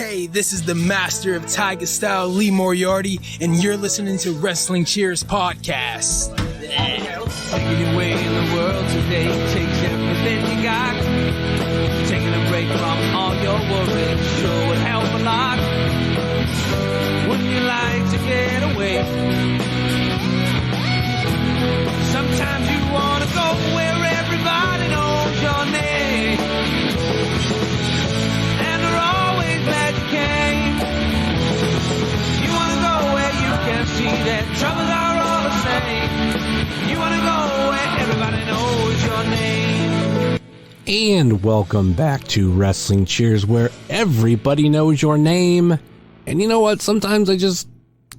Hey, this is the master of Tiger Style, Lee Moriarty, and you're listening to Wrestling Cheers Podcast. Taking your way in the world today takes everything you got. Taking a break from all your worries sure would help a lot. Wouldn't you like to get away? Sometimes you want to go where everybody knows your name. And they're always glad you came. You want to go where you can see that troubles are all the same. You want to go where everybody knows your name. And welcome back to Wrestling Cheers, where everybody knows your name. And you know what? Sometimes I just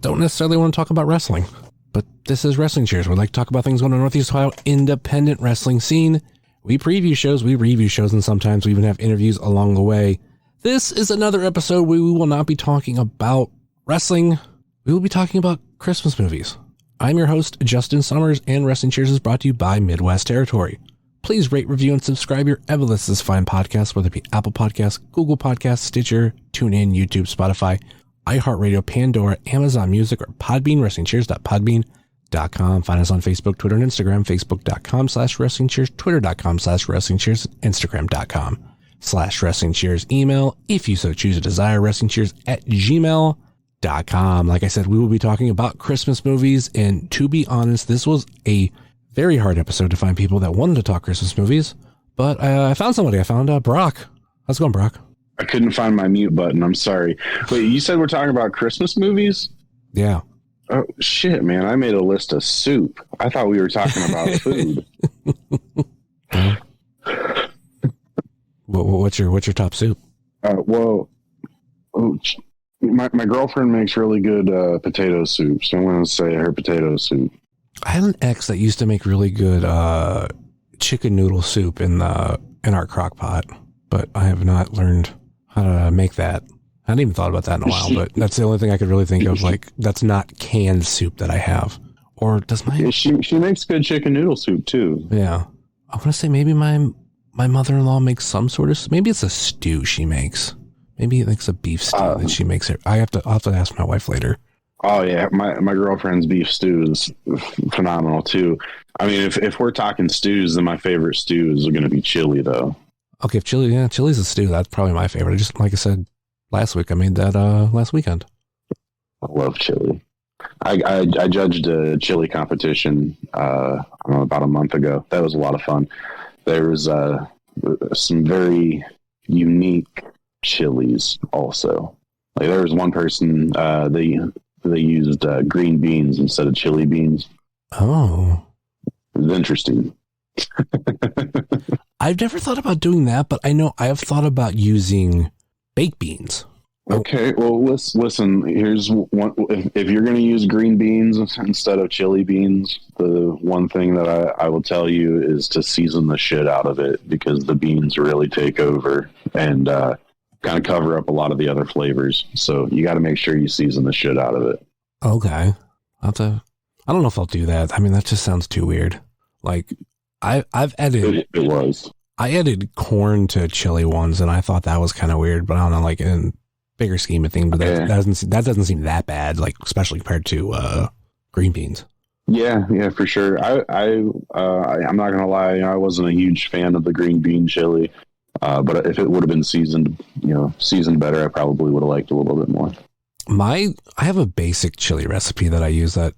don't necessarily want to talk about wrestling. But this is Wrestling Cheers. We like to talk about things going on in Northeast Ohio independent wrestling scene. We preview shows, we review shows, and sometimes we even have interviews along the way. This is another episode where we will not be talking about wrestling. We will be talking about Christmas movies. I'm your host, Justin Summers, and Wrestling Cheers is brought to you by Midwest Territory. Please rate, review, and subscribe your ever this fine podcast, whether it be Apple Podcasts, Google Podcasts, Stitcher, TuneIn, YouTube, Spotify, iHeartRadio, Pandora, Amazon Music, or Podbean, WrestlingCheers.podbean.com. Find us on Facebook, Twitter, and Instagram, Facebook.com/WrestlingCheers, Twitter.com/WrestlingCheers, Instagram.com/WrestlingCheers. Email, if you so choose to desire, WrestlingCheers@gmail.com. Like I said, we will be talking about Christmas movies, and to be honest, this was a very hard episode to find people that wanted to talk Christmas movies, but I found somebody. I found Brock. How's it going, Brock? I couldn't find my mute button. I'm sorry. Wait, you said we're talking about Christmas movies? Yeah. Oh, shit, man. I made a list of soup. I thought we were talking about food. What's your top soup? My girlfriend makes really good potato soup, so I'm going to say her potato soup. I had an ex that used to make really good chicken noodle soup in our crock pot, but I have not learned how to make that. I hadn't even thought about that in a while, but that's the only thing I could really think of. Like, that's not canned soup that I have. Or does my... Yeah, she makes good chicken noodle soup, too. Yeah. I want to say maybe my mother-in-law makes some sort of... Maybe it's a stew she makes. Maybe it's a beef stew that she makes. I'll have to ask my wife later. Oh, yeah. My girlfriend's beef stew is phenomenal, too. I mean, if we're talking stews, then my favorite stews are going to be chili, though. Okay, if chili's a stew. That's probably my favorite. Just like I said last week, I made that last weekend. I love chili. I judged a chili competition I don't know, about a month ago. That was a lot of fun. There was some very unique chilies also. Like there was one person they used green beans instead of chili beans. Oh, it was interesting. I've never thought about doing that, but I know I have thought about using baked beans. Okay, well, listen, here's one. If you're going to use green beans instead of chili beans, the one thing that I will tell you is to season the shit out of it, because the beans really take over and kind of cover up a lot of the other flavors. So you got to make sure you season the shit out of it. Okay. I don't know if I'll do that. I mean, that just sounds too weird. Like, I've added... It was. I added corn to chili once, and I thought that was kind of weird, but I don't know, like, in bigger scheme of things, but that doesn't seem that bad, like, especially compared to green beans. Yeah, for sure. I'm not going to lie, I wasn't a huge fan of the green bean chili, but if it would have been seasoned better, I probably would have liked it a little bit more. I have a basic chili recipe that I use that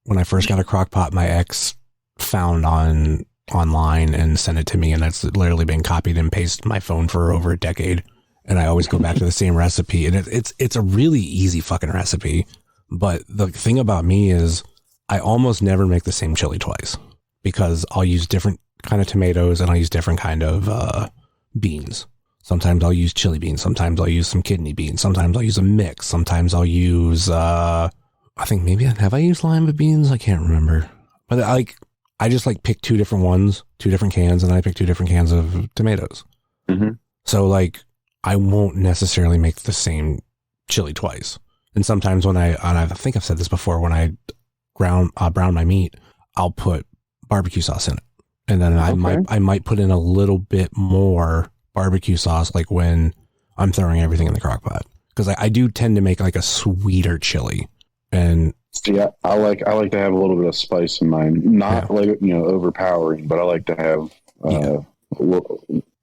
when I first got a crock pot, my ex found online and sent it to me, and it's literally been copied and pasted my phone for over a decade, and I always go back to the same recipe, and it's a really easy fucking recipe. But the thing about me is I almost never make the same chili twice, because I'll use different kind of tomatoes and I'll use different kind of beans. Sometimes I'll use chili beans, sometimes I'll use some kidney beans, sometimes I'll use a mix, sometimes I'll use I think maybe have I used lima beans? I can't remember. But I just like pick two different ones, two different cans, and I pick two different cans of tomatoes. Mm-hmm. So like I won't necessarily make the same chili twice. And sometimes when I think I've said this before, when I brown my meat, I'll put barbecue sauce in it. And then I might put in a little bit more barbecue sauce, like when I'm throwing everything in the crock pot. because I do tend to make like a sweeter chili. And See, I like to have a little bit of spice in mine. Not like, overpowering, but I like to have.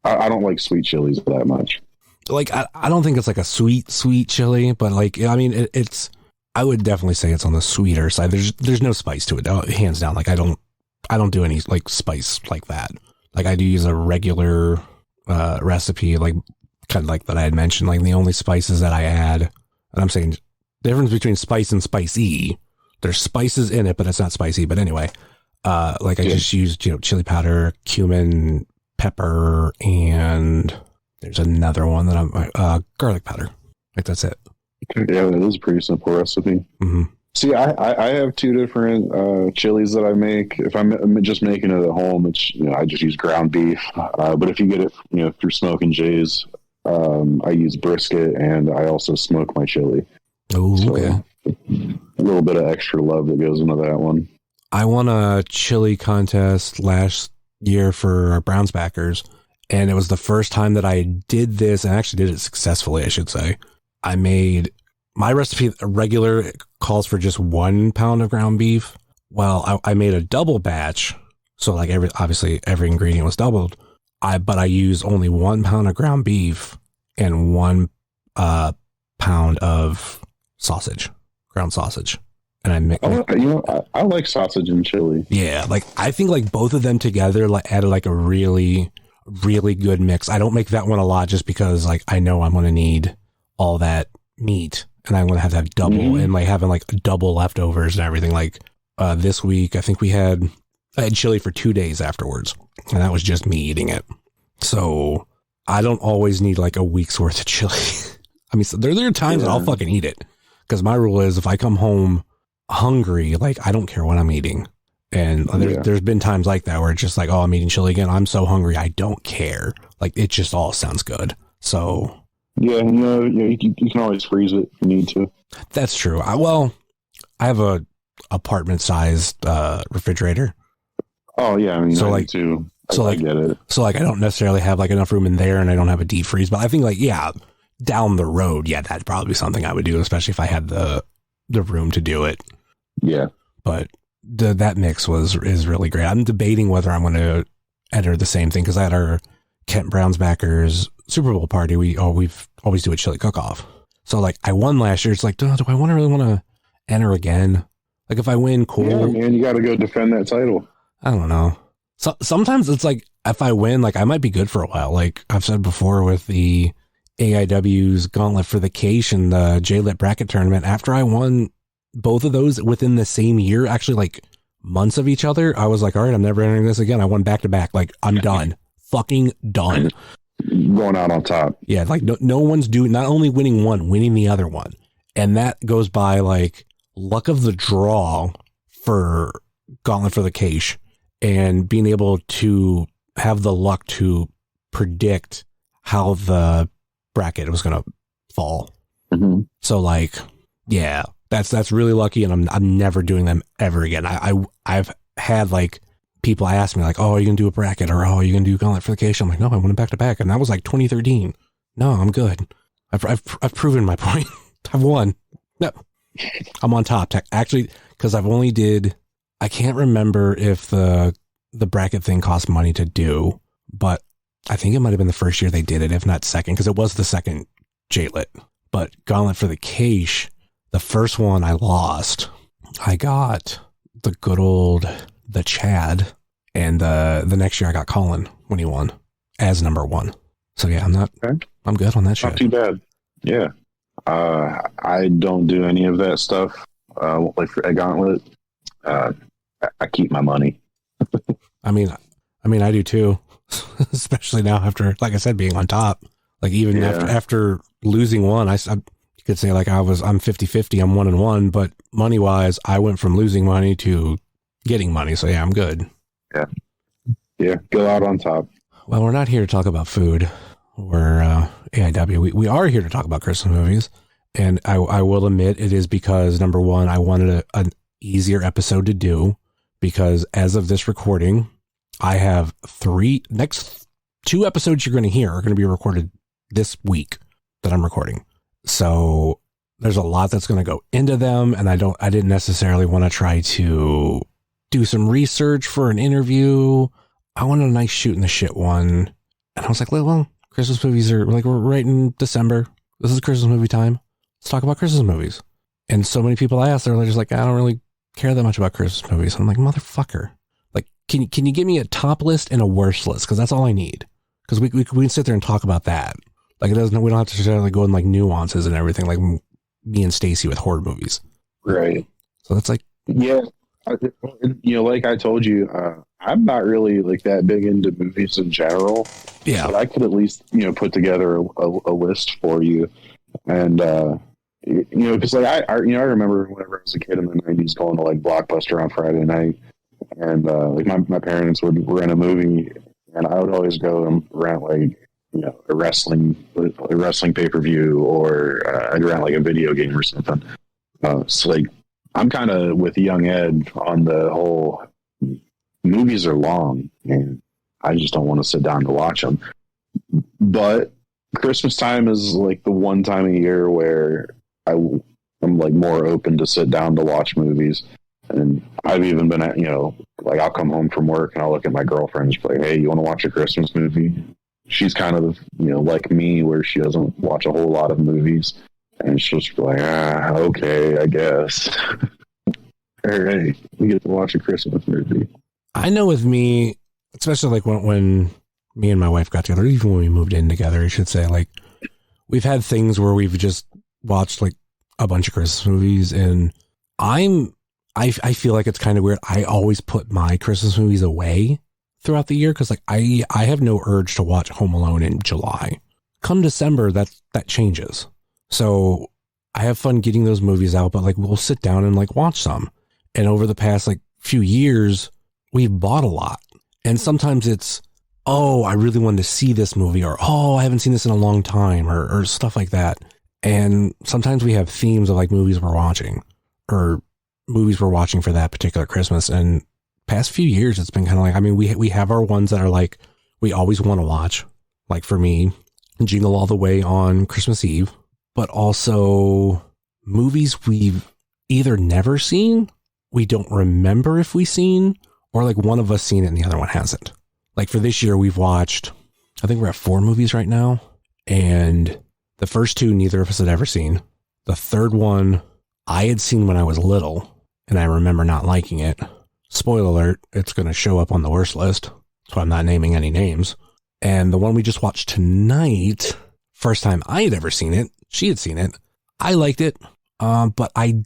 I don't like sweet chilies that much. Like I don't think it's like a sweet chili, but like I mean it's. I would definitely say it's on the sweeter side. There's no spice to it, hands down. Like I don't do any like spice like that. Like I do use a regular recipe, like kind of like that I had mentioned. Like the only spices that I add, and I'm saying the difference between spice and spicy. There's spices in it, but it's not spicy. But anyway, like I just used chili powder, cumin, pepper, and there's another one that I'm garlic powder. Like that's it. Yeah, it is a pretty simple recipe. Mm-hmm. See, I have two different chilies that I make. If I'm just making it at home, it's I just use ground beef. But if you get it through Smoking Jay's, I use brisket, and I also smoke my chili. Oh, so, okay. A little bit of extra love that goes into that one. I won a chili contest last year for our Browns backers, and it was the first time that I did this, and I actually did it successfully, I should say. I made my recipe regular calls for just 1 pound of ground beef. Well, I made a double batch, so like obviously every ingredient was doubled. But I used only 1 pound of ground beef and 1 pound of ground sausage, and I mixed. I like sausage and chili. Yeah, like I think like both of them together like added like a really, really good mix. I don't make that one a lot just because like I know I'm gonna need all that meat, and I'm gonna have to have double, and like having like double leftovers and everything. Like this week, I think I had chili for 2 days afterwards, and that was just me eating it. So I don't always need like a week's worth of chili. I mean, so there are times that I'll fucking eat it, because my rule is if I come home hungry, like I don't care what I'm eating. And there's been times like that where it's just like, oh, I'm eating chili again. I'm so hungry, I don't care. Like it just all sounds good. So. Yeah, you can always freeze it if you need to. That's true. I have a apartment-sized refrigerator. Oh yeah, I mean, so like, too. I get it. So like, I don't necessarily have like enough room in there, and I don't have a deep freeze. But I think like, down the road, that'd probably be something I would do, especially if I had the room to do it. Yeah. But that mix is really great. I'm debating whether I'm going to enter the same thing, because at our Kent Browns backers Super Bowl party, we always do a chili cook-off. So like I won last year. It's like, do I really want to enter again? Like if I win, cool. Yeah, man, you got to go defend that title. I don't know. So sometimes it's like if I win, like I might be good for a while. Like I've said before with the AIW's Gauntlet for the Cache and the J-Lit bracket tournament, after I won both of those within the same year, actually like months of each other, I was like, all right, I'm never entering this again. I won back to back. Like I'm done. Fucking done. Going out on top. Yeah, like no one's doing, not only winning one, winning the other one. And that goes by like luck of the draw for Gauntlet for the Cache, and being able to have the luck to predict how the bracket was going to fall. Mm-hmm. So like, yeah, that's really lucky, and I'm never doing them ever again. I've had like people ask me like, oh, are you gonna do a bracket, or oh, are you gonna do Gauntlet for the Cache? I'm like, no, I went back to back, and that was like 2013. No, I'm good. I've proven my point. I've won. No, I'm on top. Actually, because I've only I can't remember if the bracket thing cost money to do, but I think it might have been the first year they did it, if not second, because it was the second J-Lit. But Gauntlet for the Cache, the first one I lost. I got the good old the Chad, and the next year I got Colin when he won as number one. So yeah, I'm good on that shit. Not too bad. Yeah. I don't do any of that stuff. Like for a Gauntlet, I keep my money. I mean, I do too, especially now after, like I said, being on top. Like even after losing one, I you could say like I'm 50-50, I'm 1-1, but money wise, I went from losing money to getting money. So yeah, I'm good. Yeah. Go out on top. Well, we're not here to talk about food. We're AIW. We are here to talk about Christmas movies, and I will admit it is because number one, I wanted an easier episode to do, because as of this recording, I have next 2 episodes you're going to hear are going to be recorded this week that I'm recording. So there's a lot that's going to go into them. And I didn't necessarily want to try to do some research for an interview. I wanted a nice shoot in the shit one. And I was like, well, Christmas movies are like, we're right in December. This is Christmas movie time. Let's talk about Christmas movies. And so many people I asked, they're just like, I don't really care that much about Christmas movies. And I'm like, motherfucker. Like, can you give me a top list and a worst list? Because that's all I need. Because we can sit there and talk about that. Like, we don't have to necessarily go in like nuances and everything like me and Stacy with horror movies. Right. So that's like, yeah. Like I told you, I'm not really like that big into movies in general. yeah. But I could at least, put together a list for you. And, because like I remember whenever I was a kid in the 90s going to like Blockbuster on Friday night, and like my parents would rent a movie, and I would always go and rent like a wrestling pay-per-view, or I'd rent like a video game or something. So like I'm kind of with young Ed on the whole movies are long, and I just don't want to sit down to watch them. But Christmas time is like the one time of year where I'm like more open to sit down to watch movies. And I've even been at, like I'll come home from work and I'll look at my girlfriend and she's like, hey, you want to watch a Christmas movie? She's kind of, like me, where she doesn't watch a whole lot of movies. And she'll just be like, okay, I guess. All right, we get to watch a Christmas movie. I know with me, especially like when me and my wife got together, even when we moved in together, I should say, like we've had things where we've just watched like a bunch of Christmas movies, and I feel like it's kind of weird. I always put my Christmas movies away throughout the year because like I have no urge to watch Home Alone in July. Come December, that changes. So I have fun getting those movies out, but like we'll sit down and like watch some. And over the past like few years, we've bought a lot. And sometimes it's, oh, I really wanted to see this movie, or, oh, I haven't seen this in a long time, or stuff like that. And sometimes we have themes of like movies we're watching, or movies we're watching for that particular Christmas. And past few years, it's been kind of like, I mean, we have our ones that are like, we always want to watch. Like for me, Jingle All the Way on Christmas Eve, but also movies we've either never seen, we don't remember if we've seen, or like one of us seen it and the other one hasn't. Like for this year, we've watched, I think we're at 4 movies right now. And the first 2, neither of us had ever seen. The third one I had seen when I was little, and I remember not liking it. Spoiler alert, it's going to show up on the worst list. So I'm not naming any names. And the one we just watched tonight, first time I had ever seen it, she had seen it. I liked it. But I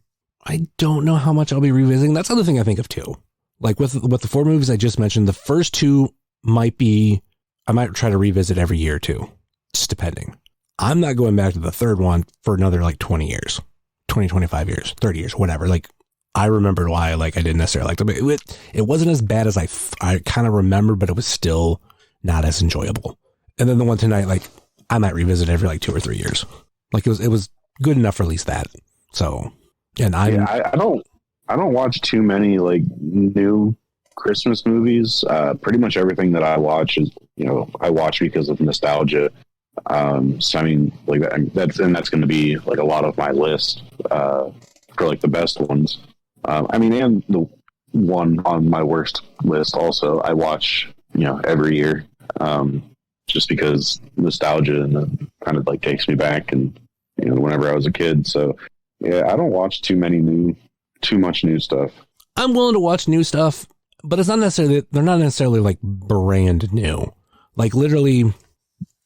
don't know how much I'll be revisiting. That's the other thing I think of too. Like with the 4 movies I just mentioned, the first 2 might be, I might try to revisit every year or 2, just depending. I'm not going back to the third one for another like 20 years, 20, 25 years, 30 years, whatever. Like I remembered why I didn't necessarily like them. It wasn't as bad as I kind of remember, but it was still not as enjoyable. And then the one tonight, like I might revisit every like 2 or 3 years. Like it was good enough for at least that. So, and I don't watch too many like new Christmas movies. Pretty much everything that I watch is, I watch because of nostalgia. So I mean, like that's going to be like a lot of my list for like the best ones. I mean, and the one on my worst list also I watch, every year, just because nostalgia and kind of like takes me back and whenever I was a kid. So yeah, I don't watch too much new stuff. I'm willing to watch new stuff, but it's not necessarily, they're not necessarily like brand new. Like literally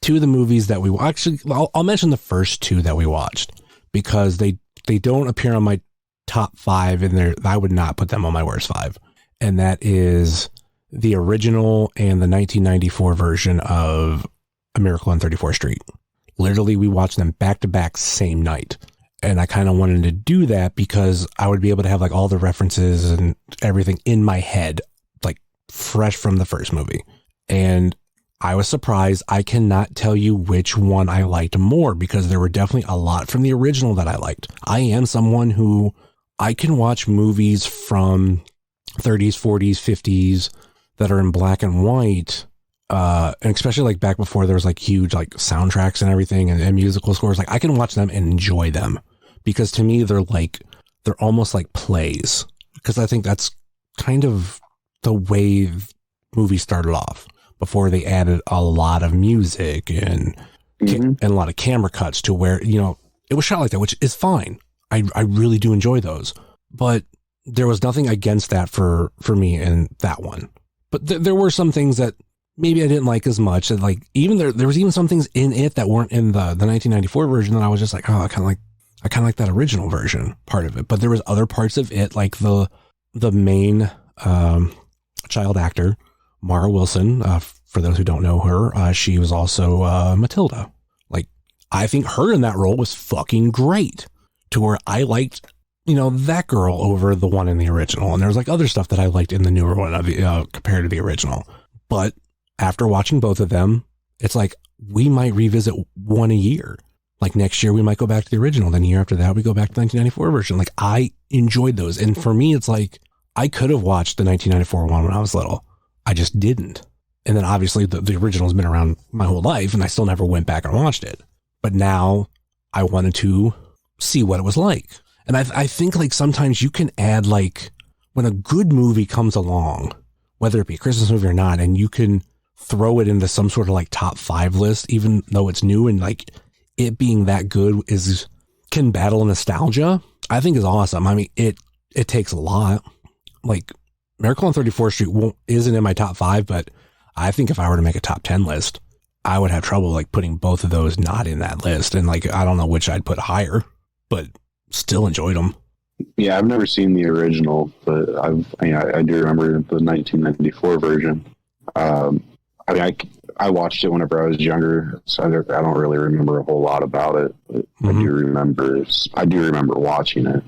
2 of the movies that we actually, I'll mention the first 2 that we watched because they don't appear on my top 5 in there. I would not put them on my worst 5. And that is the original and the 1994 version of A Miracle on 34th Street. Literally, we watched them back to back same night. And I kind of wanted to do that because I would be able to have like all the references and everything in my head, like fresh from the first movie. And I was surprised. I cannot tell you which one I liked more because there were definitely a lot from the original that I liked. I am someone who I can watch movies from 30s, 40s, 50s that are in black and white and especially like back before there was like huge like soundtracks and everything and musical scores, like I can watch them and enjoy them, because to me they're almost like plays, because I think that's kind of the way movies started off before they added a lot of music and a lot of camera cuts to where, you know, it was shot like that, which is fine. I really do enjoy those, but there was nothing against that for me in that one. But there were some things that maybe I didn't like as much. And like even there was even some things in it that weren't in the 1994 version that I was just like, oh, I kind of like that original version part of it. But there was other parts of it, like the main child actor, Mara Wilson. For those who don't know her, she was also Matilda. Like, I think her in that role was fucking great, to where I liked, you know, that girl over the one in the original. And there's like other stuff that I liked in the newer one compared to the original. But after watching both of them, it's like we might revisit one a year. Like next year we might go back to the original. Then the year after that we go back to the 1994 version. Like I enjoyed those. And for me, it's like I could have watched the 1994 one when I was little. I just didn't. And then obviously the original's been around my whole life and I still never went back and watched it. But now I wanted to see what it was like. And I think like sometimes you can add, like when a good movie comes along, whether it be a Christmas movie or not, and you can throw it into some sort of like top 5 list, even though it's new, and like it being that good can battle nostalgia, I think is awesome. I mean, it takes a lot. Like Miracle on 34th Street isn't in my top 5, but I think if I were to make a top 10 list, I would have trouble like putting both of those not in that list. And like, I don't know which I'd put higher, but still enjoyed them. Yeah, I've never seen the original, but I do remember the 1994 version. I watched it whenever I was younger, so I don't really remember a whole lot about it. But I do remember watching it.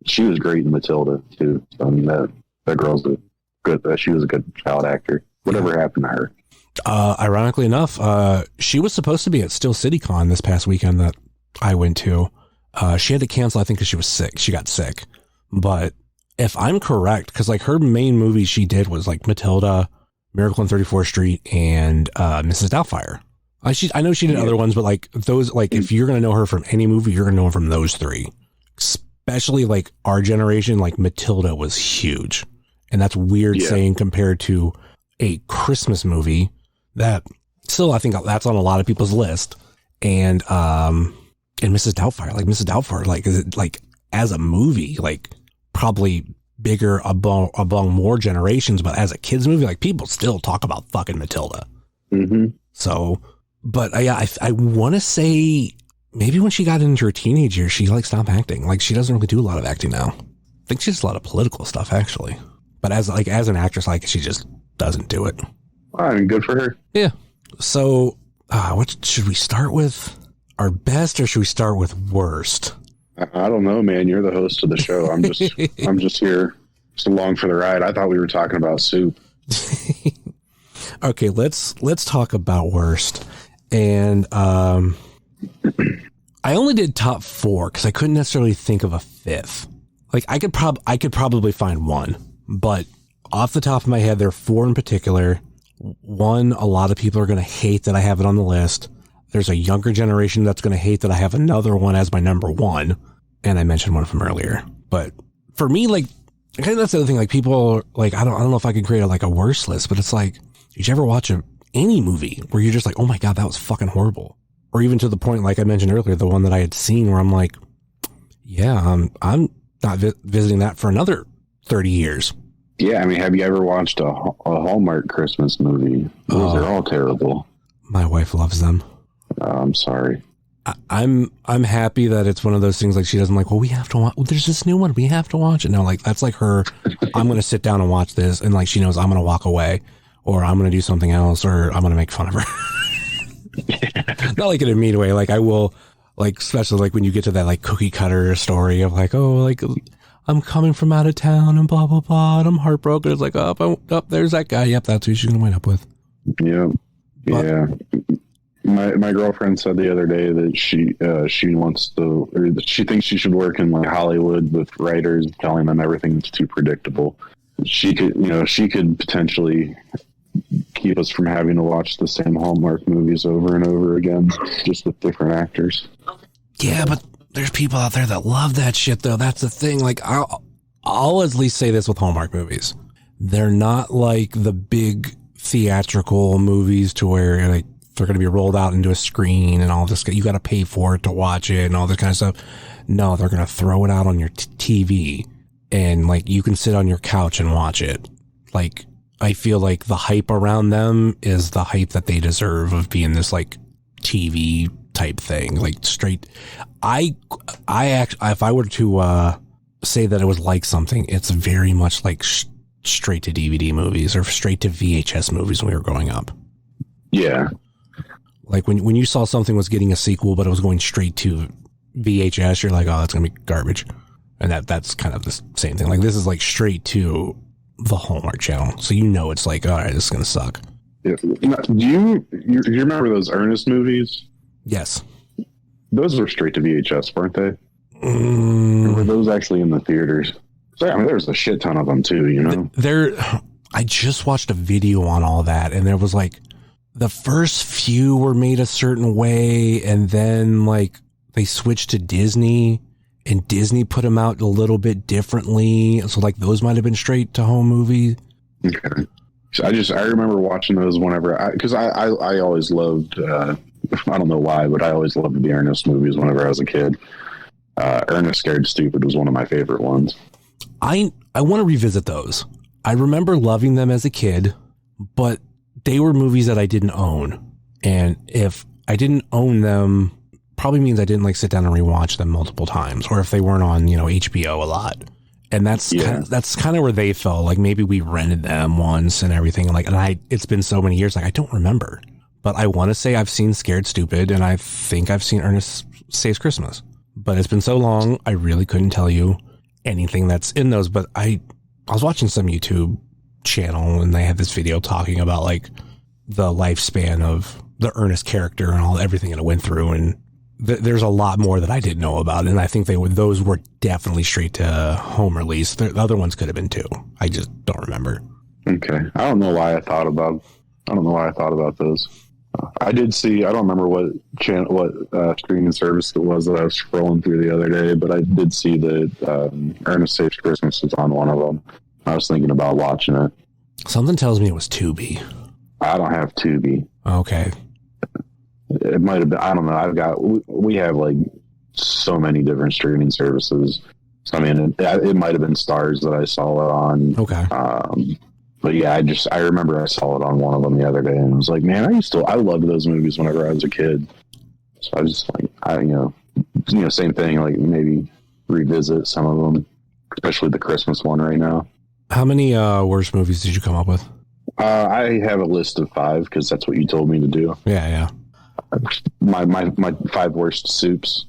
She was great in Matilda too. I mean, that girl's good. She was a good child actor. Whatever happened to her? Ironically enough, she was supposed to be at Steel City Con this past weekend that I went to. She had to cancel, I think, because she was sick. She got sick. But if I'm correct, because like her main movies she did was like Matilda, Miracle on 34th Street, and Mrs. Doubtfire. I know she did other ones, but like those, like if you're gonna know her from any movie, you're gonna know her from those 3. Especially like our generation, like Matilda was huge, and that's weird saying compared to a Christmas movie that still I think that's on a lot of people's list, and Mrs. Doubtfire, like is it like as a movie, like probably bigger among more generations, but as a kid's movie, like people still talk about fucking Matilda. Mm-hmm. So, but I want to say maybe when she got into her teenage years, she like stopped acting. Like she doesn't really do a lot of acting now. I think she does a lot of political stuff actually, but as an actress, like she just doesn't do it. I mean, good for her. Yeah. So, what should we start with? Our best, or should we start with worst? I don't know, man. You're the host of the show. I'm just here, just along for the ride. I thought we were talking about soup. Okay, let's talk about worst. And I only did top 4 because I couldn't necessarily think of a 5th. Like I could probably find one, but off the top of my head, there are 4 in particular. One, a lot of people are going to hate that I have it on the list. There's a younger generation that's going to hate that I have another one as my number 1. And I mentioned one from earlier. But for me, like, kind of that's the other thing. Like, people, like, I don't know if I could create a worst list, but it's like, did you ever watch any movie where you're just like, oh my God, that was fucking horrible? Or even to the point, like I mentioned earlier, the one that I had seen where I'm like, yeah, I'm not visiting that for another 30 years. Yeah, I mean, have you ever watched a Hallmark Christmas movie? Those are all terrible. My wife loves them. I'm sorry. I'm happy that it's one of those things like she doesn't like, well, we have to watch, there's this new one, we have to watch it. No, like that's like her, I'm going to sit down and watch this. And like, she knows I'm going to walk away or I'm going to do something else or I'm going to make fun of her. Not like in a mean way. Like I will, like, especially like when you get to that like cookie cutter story of like, oh, like I'm coming from out of town and blah, blah, blah. And I'm heartbroken. It's like, oh, there's that guy. Yep. That's who she's going to wind up with. Yep. Yeah. My girlfriend said the other day that she wants to, or that she thinks she should work in like Hollywood with writers telling them everything's too predictable. She could potentially keep us from having to watch the same Hallmark movies over and over again, just with different actors. Yeah, but there's people out there that love that shit, though. That's the thing. Like, I'll at least say this with Hallmark movies. They're not like the big theatrical movies to where like they're going to be rolled out into a screen and all this. You got to pay for it to watch it and all this kind of stuff. No, they're going to throw it out on your TV and like you can sit on your couch and watch it. Like, I feel like the hype around them is the hype that they deserve of being this like TV type thing, like straight. I actually, if I were to say that it was like something, it's very much like straight to DVD movies or straight to VHS movies when we were growing up. Yeah. Like when you saw something was getting a sequel, but it was going straight to VHS, you're like, oh, that's going to be garbage. And that's kind of the same thing. Like this is like straight to the Hallmark Channel. So you know it's like, all right, this is going to suck. Yeah. Do you remember those Ernest movies? Yes. Those were straight to VHS, weren't they? Or were those actually in the theaters? I mean, there's a shit ton of them too, you know? I just watched a video on all that, and there was like, the first few were made a certain way, and then like they switched to Disney, and Disney put them out a little bit differently. So like those might have been straight to home movies. Okay. So I remember watching those whenever, because I always loved, I don't know why, but I always loved the Ernest movies whenever I was a kid. Ernest Scared Stupid was one of my favorite ones. I want to revisit those. I remember loving them as a kid, but they were movies that I didn't own. And if I didn't own them, probably means I didn't like sit down and rewatch them multiple times, or if they weren't on, HBO a lot. And that's kind of where they fell. Like maybe we rented them once and everything. It's been so many years, like I don't remember. But I want to say I've seen Scared Stupid, and I think I've seen Ernest Saves Christmas. But it's been so long, I really couldn't tell you anything that's in those. But I was watching some YouTube channel, and they had this video talking about like the lifespan of the Ernest character and everything that it went through, and there's a lot more that I didn't know about, and I think those were definitely straight to home release. The other ones could have been too. I just don't remember. Okay, I don't know why I thought about those. I did see. I don't remember what streaming service it was that I was scrolling through the other day, but I did see that Ernest Saves Christmas was on one of them. I was thinking about watching it. Something tells me it was Tubi. I don't have Tubi. Okay. It might have been. I don't know. We have like so many different streaming services. So, I mean, it might have been Stars that I saw it on. Okay. But yeah, I remember I saw it on one of them the other day, and I was like, man, I loved those movies whenever I was a kid. So I was just like, same thing. Like maybe revisit some of them, especially the Christmas one right now. How many worst movies did you come up with? I have a list of 5 because that's what you told me to do. Yeah. My 5 worst soups.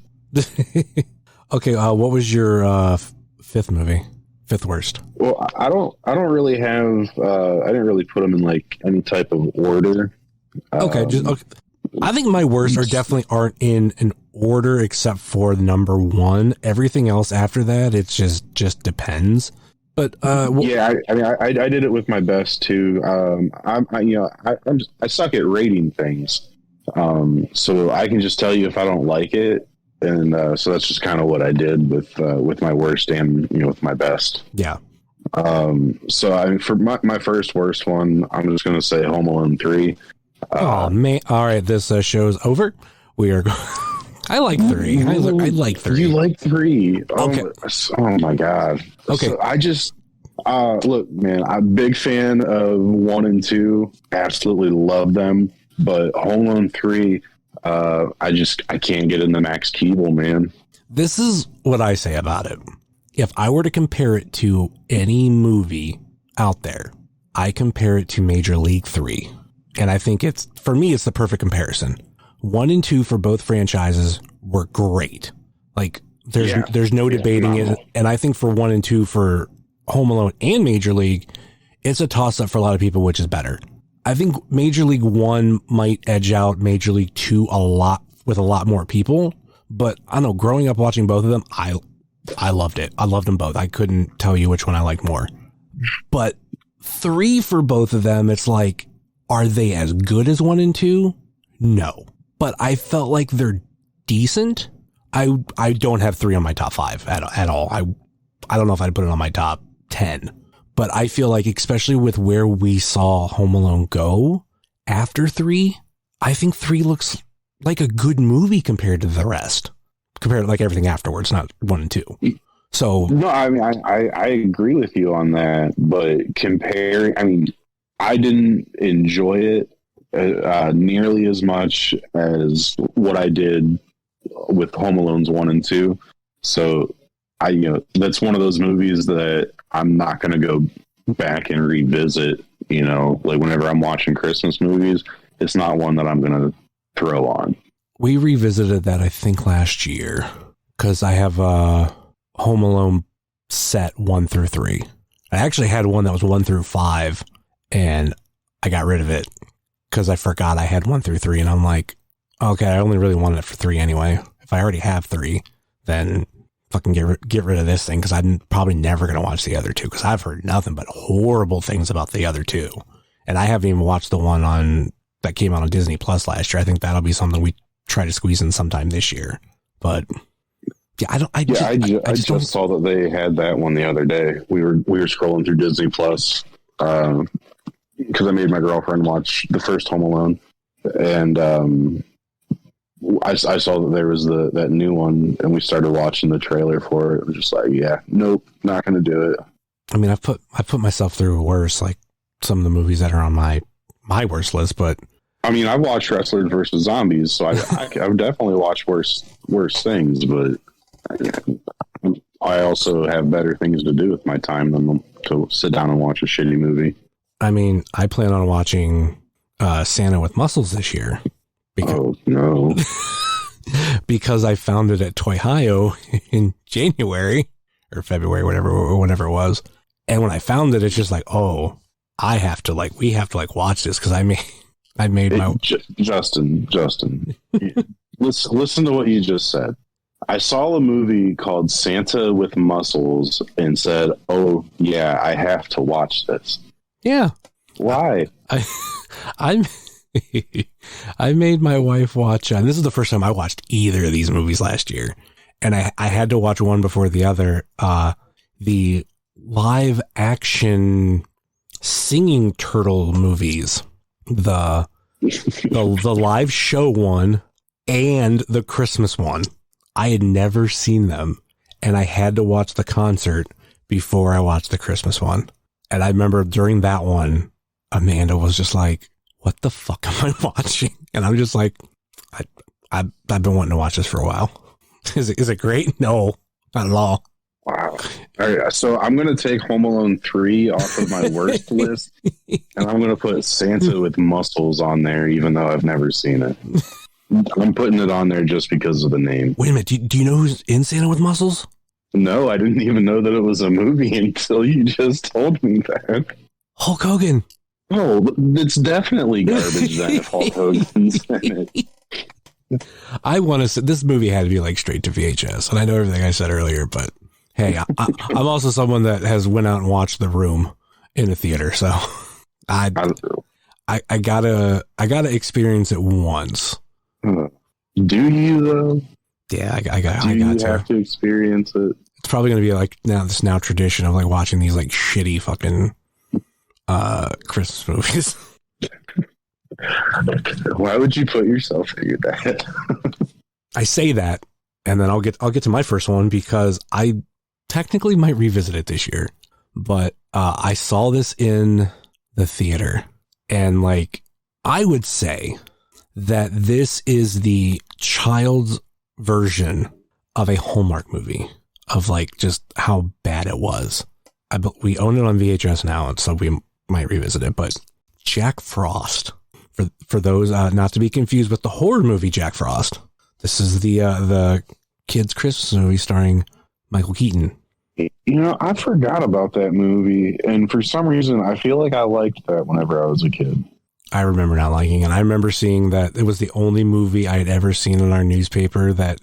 Okay, what was your 5th movie? 5th worst? Well, I don't really have. I didn't really put them in like any type of order. Okay, okay. I think my worst definitely aren't in an order except for number 1. Everything else after that, it's just depends. But yeah, I did it with my best too. I suck at rating things. So I can just tell you if I don't like it, and so that's just kind of what I did with my worst and with my best. Yeah. So for my first worst one, I'm just gonna say Home Alone 3. Oh man! All right, this show's over. We are. I like 3. I like 3. You like 3? Okay. Oh my god. Okay. So I just. Look, man, I'm a big fan of 1 and 2. Absolutely love them. But Home Alone 3, I can't get into Max Keeble, man. This is what I say about it. If I were to compare it to any movie out there, I compare it to Major League 3. And I think for me, it's the perfect comparison. 1 and 2 for both franchises were great. Like there's no debating it. And I think for 1 and 2 for Home Alone and Major League, it's a toss up for a lot of people, which is better. I think Major League 1 might edge out Major League 2 a lot with a lot more people, but I don't know, growing up watching both of them, I loved it. I loved them both. I couldn't tell you which one I liked more. But 3 for both of them, it's like Are they as good as 1 and 2? No. But I felt like they're decent. I don't have 3 on my top 5 at all. I don't know if I'd put it on my top 10. But I feel like, especially with where we saw Home Alone go after 3, I think 3 looks like a good movie compared to the rest. Compared to like everything afterwards, not 1 and 2. So no, I mean, I agree with you on that, but comparing, I mean, I didn't enjoy it nearly as much as what I did with Home Alone's 1 and 2. So that's one of those movies that I'm not going to go back and revisit, like whenever I'm watching Christmas movies, it's not one that I'm going to throw on. We revisited that, I think, last year because I have a Home Alone set 1 through 3. I actually had one that was 1 through 5 and I got rid of it because I forgot I had 1 through 3. And I'm like, okay, I only really wanted it for 3 anyway. If I already have 3, then fucking get rid of this thing because I'm probably never going to watch the other 2 because I've heard nothing but horrible things about the other 2. And I haven't even watched the one that came out on Disney Plus last year. I think that'll be something we try to squeeze in sometime this year. But yeah, I just saw that they had that one the other day. We were scrolling through Disney Plus because I made my girlfriend watch the first Home Alone, and I saw that there was that new one, and we started watching the trailer for it. It was just like, yeah, nope, not going to do it. I mean, I put myself through worse, like some of the movies that are on my worst list, but I mean, I've watched Wrestlers versus Zombies, so I've definitely watched worse things, but I also have better things to do with my time than to sit down and watch a shitty movie. I mean, I plan on watching Santa with Muscles this year. Oh, no. Because I found it at Toy-Hio in January or February, whenever it was. And when I found it, it's just like, oh, we have to watch this because I made my... Justin, listen to what you just said. I saw a movie called Santa with Muscles and said, oh, yeah, I have to watch this. Yeah. Why? I made my wife watch, and this is the first time I watched either of these movies last year, and I had to watch one before the other, the live action singing turtle movies, the live show one and the Christmas one. I had never seen them, and I had to watch the concert before I watched the Christmas one. And I remember during that one, Amanda was just like, what the fuck am I watching? And I'm just like, I've been wanting to watch this for a while. Is it great? No, not at all. Wow. All right, so I'm going to take Home Alone 3 off of my worst list, and I'm going to put Santa with Muscles on there, even though I've never seen it. I'm putting it on there just because of the name. Wait a minute. Do you know who's in Santa with Muscles? No, I didn't even know that it was a movie until you just told me that. Hulk Hogan. Oh, it's definitely garbage then if Hulk Hogan's in it. I want to say this movie had to be like straight to VHS, and I know everything I said earlier, but hey, I'm also someone that has went out and watched The Room in a theater, so I gotta experience it once. Do you though? Yeah, I got to. You have to experience it. It's probably gonna be like this tradition of like watching these like shitty fucking Christmas movies. Why would you put yourself through that? I say that, and then I'll get to my first one because I technically might revisit it this year, but I saw this in the theater, and like I would say that this is the child's version of a Hallmark movie of like just how bad it was. We own it on VHS now, so we might revisit it. But Jack Frost, for those not to be confused with the horror movie Jack Frost, this is the kids' Christmas movie starring Michael Keaton. You know, I forgot about that movie, and for some reason, I feel like I liked that whenever I was a kid. I remember not liking it. I remember seeing that it was the only movie I had ever seen in our newspaper that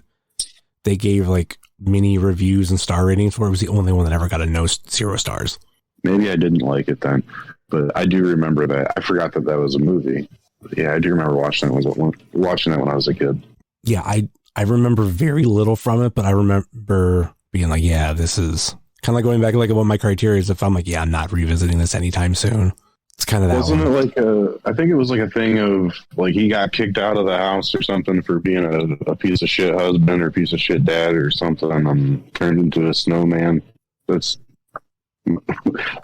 they gave like mini reviews and star ratings for. It was the only one that ever got a 0 stars. Maybe I didn't like it then. but I do remember that. I forgot that that was a movie. Yeah, I do remember watching that when I was a kid. Yeah, I remember very little from it, but I remember being like, yeah, this is kind of like going back, like what my criteria is. If I'm like, yeah, I'm not revisiting this anytime soon. It's kind of that. Wasn't it like I think it was like a thing of like he got kicked out of the house or something for being a piece of shit husband or piece of shit dad or something, and turned into a snowman. That's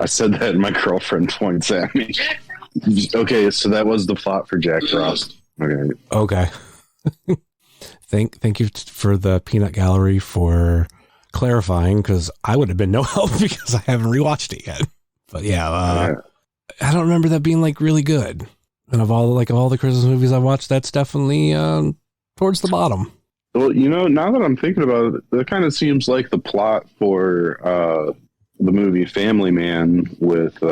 I said that and my girlfriend points at me. Okay, so that was the plot for Jack Frost. Okay. Thank you for the peanut gallery for clarifying, because I would have been no help because I haven't rewatched it yet. But yeah, I don't remember that being like really good. And of all the Christmas movies I've watched, that's definitely towards the bottom. Well, now that I'm thinking about it, that kind of seems like the plot for the movie Family Man with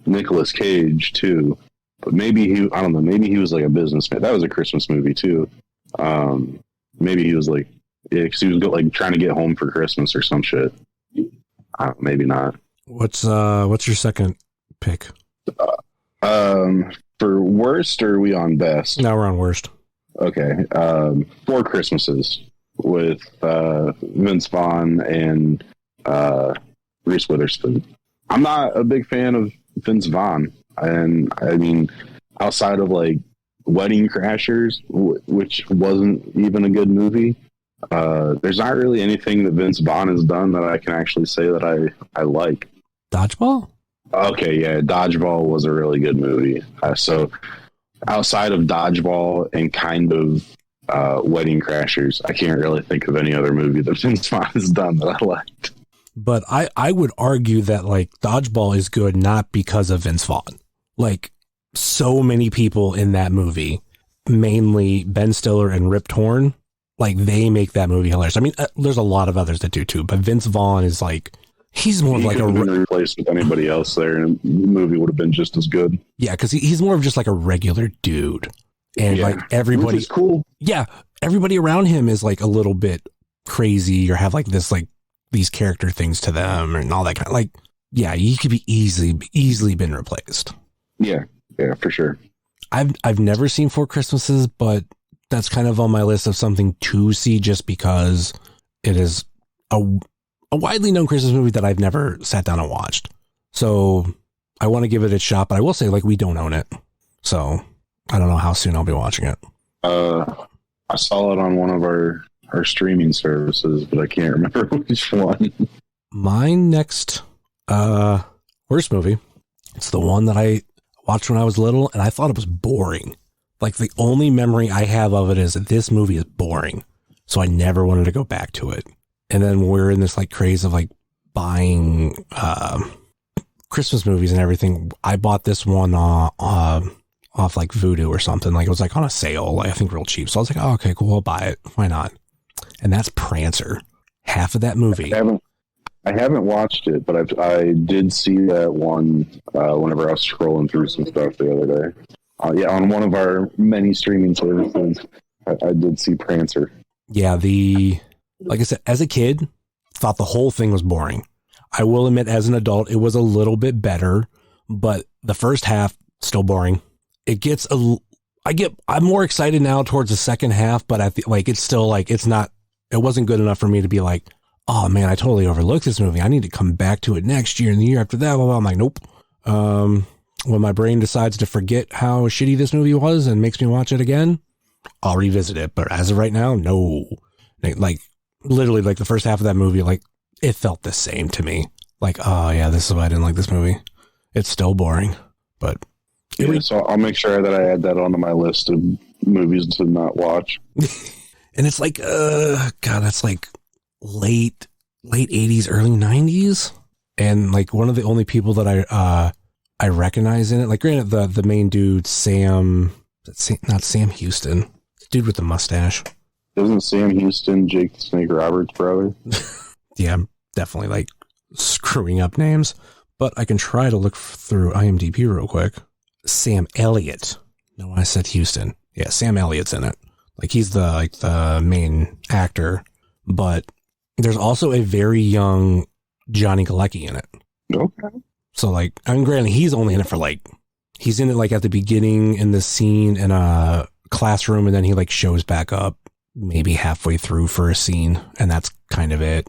Nicolas Cage too. But maybe I don't know, maybe he was like a businessman. That was a Christmas movie too. Maybe he was like, yeah, because he was like trying to get home for Christmas or some shit. Maybe not. What's your second pick? For worst, or are we on best? Now we're on worst. Okay. 4 Christmases with Vince Vaughn and Reese Witherspoon. I'm not a big fan of Vince Vaughn, and I mean, outside of like Wedding Crashers, which wasn't even a good movie, there's not really anything that Vince Vaughn has done that I can actually say that I like. Dodgeball? Okay, yeah, Dodgeball was a really good movie. So outside of Dodgeball and kind of Wedding Crashers, I can't really think of any other movie that Vince Vaughn has done that I liked. But I would argue that like Dodgeball is good not because of Vince Vaughn. Like so many people in that movie, mainly Ben Stiller and Rip Torn, like they make that movie hilarious. I mean, there's a lot of others that do too, but Vince Vaughn is like, he's more like a replaced with anybody else there, and the movie would have been just as good. Yeah, because he's more of just like a regular dude, and like everybody's cool. Yeah, everybody around him is like a little bit crazy or have like this like these character things to them and all that kind of like. Yeah, he could be easily been replaced. Yeah, for sure. I've never seen 4 Christmases, but that's kind of on my list of something to see just because it is a widely known Christmas movie that I've never sat down and watched. So I want to give it a shot, but I will say like we don't own it. So I don't know how soon I'll be watching it. I saw it on one of our streaming services, but I can't remember which one. My next worst movie, it's the one that I watched when I was little and I thought it was boring. Like the only memory I have of it is that this movie is boring. So I never wanted to go back to it. And then we're in this like craze of like buying Christmas movies and everything. I bought this one off like Vudu or something. Like it was like on a sale, like, I think real cheap. So I was like, oh, okay, cool, I'll buy it. Why not? And that's Prancer. Half of that movie. I haven't watched it, but I did see that one whenever I was scrolling through some stuff the other day. On one of our many streaming services, I did see Prancer. Yeah, like I said, as a kid, thought the whole thing was boring. I will admit, as an adult, it was a little bit better, but the first half, still boring. It gets I'm more excited now towards the second half, but it's still like, it wasn't good enough for me to be like, oh man, I totally overlooked this movie. I need to come back to it next year and the year after that. Blah, blah. I'm like, nope. When my brain decides to forget how shitty this movie was and makes me watch it again, I'll revisit it. But as of right now, no. Like literally like the first half of that movie, like it felt the same to me. Like, oh yeah, this is why I didn't like this movie. It's still boring, but so I'll make sure that I add that onto my list of movies to not watch. And it's like, God, that's like late 80s, early 90s. And like one of the only people that I recognize in it, like granted the main dude, not Sam Houston, the dude with the mustache. Isn't Sam Houston Jake the Snake Roberts' brother? Yeah, I'm definitely like screwing up names, but I can try to look through IMDb real quick. Sam Elliott. No, I said Houston. Yeah, Sam Elliott's in it. Like he's the main actor, but there's also a very young Johnny Galecki in it. Okay. So like, I mean, granted, he's only in it for like, he's in it like at the beginning in the scene in a classroom, and then he like shows back up maybe halfway through for a scene, and that's kind of it.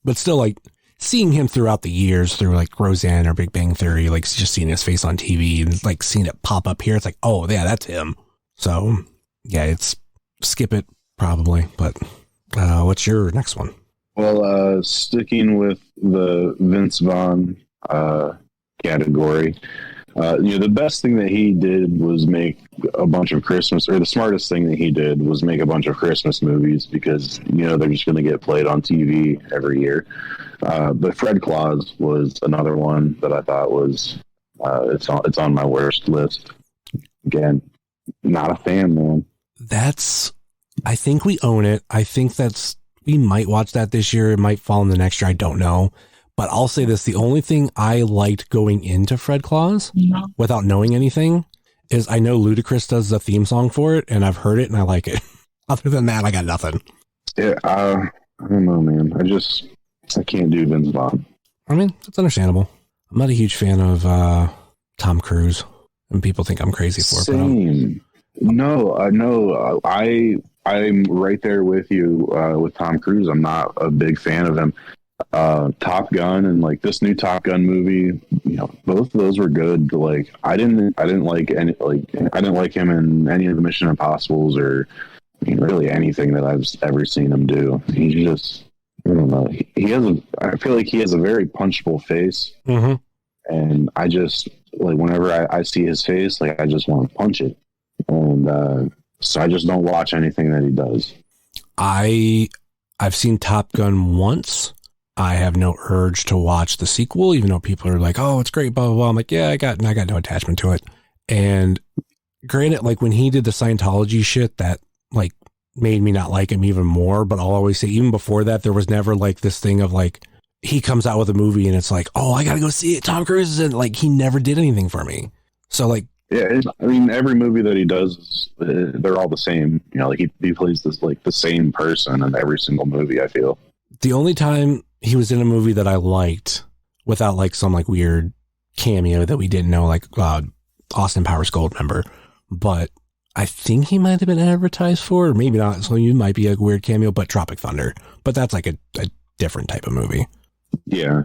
But still, like, seeing him throughout the years through like Roseanne or Big Bang Theory, like just seeing his face on TV and like seeing it pop up here, it's like, oh yeah, that's him. So yeah, it's skip it probably. But what's your next one? Well, sticking with the Vince Vaughn category, the best thing that he did was make a bunch of Christmas, or the smartest thing that he did was make a bunch of Christmas movies, because they're just going to get played on TV every year. But Fred Claus was another one that I thought was it's on my worst list. Again, not a fan, man. I think we own it. I think we might watch that this year. It might fall in the next year. I don't know. But I'll say this. The only thing I liked going into Fred Claus without knowing anything is I know Ludacris does the theme song for it, and I've heard it and I like it. Other than that, I got nothing. Yeah, I don't know, man. I can't do Vince Vaughn. I mean, it's understandable. I'm not a huge fan of Tom Cruise, and people think I'm crazy for it. Same. No, I'm right there with you with Tom Cruise. I'm not a big fan of him. Top Gun and like this new Top Gun movie, both of those were good. Like I didn't like him in any of the Mission Impossibles or really anything that I've ever seen him do. He just, I don't know. I feel like he has a very punchable face, and I just like whenever I see his face, like I just want to punch it, and so I just don't watch anything that he does. I've seen Top Gun once. I have no urge to watch the sequel, even though people are like, "Oh, it's great," blah blah blah. I'm like, yeah, I got no attachment to it. And granted, like when he did the Scientology shit, that like made me not like him even more. But I'll always say, even before that, there was never like this thing of like he comes out with a movie and it's like, oh, I gotta go see it. Tom Cruise is in. Like he never did anything for me. So like, yeah, I mean, every movie that he does, they're all the same. Like he plays this like the same person in every single movie. I feel the only time he was in a movie that I liked without like some like weird cameo that we didn't know, like Austin Powers Goldmember, but I think he might have been advertised for, or maybe not. So you might be a weird cameo, but Tropic Thunder, but that's like a different type of movie. Yeah.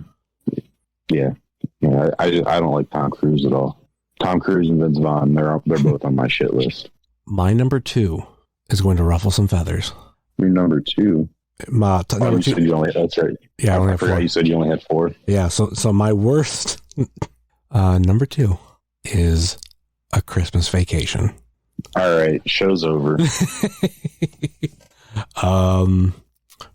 I don't like Tom Cruise at all. Tom Cruise and Vince Vaughn, they're both on my shit list. My number 2 is going to ruffle some feathers. Your number 2. Number 2. Said you only, that's right. Yeah, I only have 4. You said you only had 4. Yeah, so my worst number 2 is A Christmas Vacation. All right, show's over.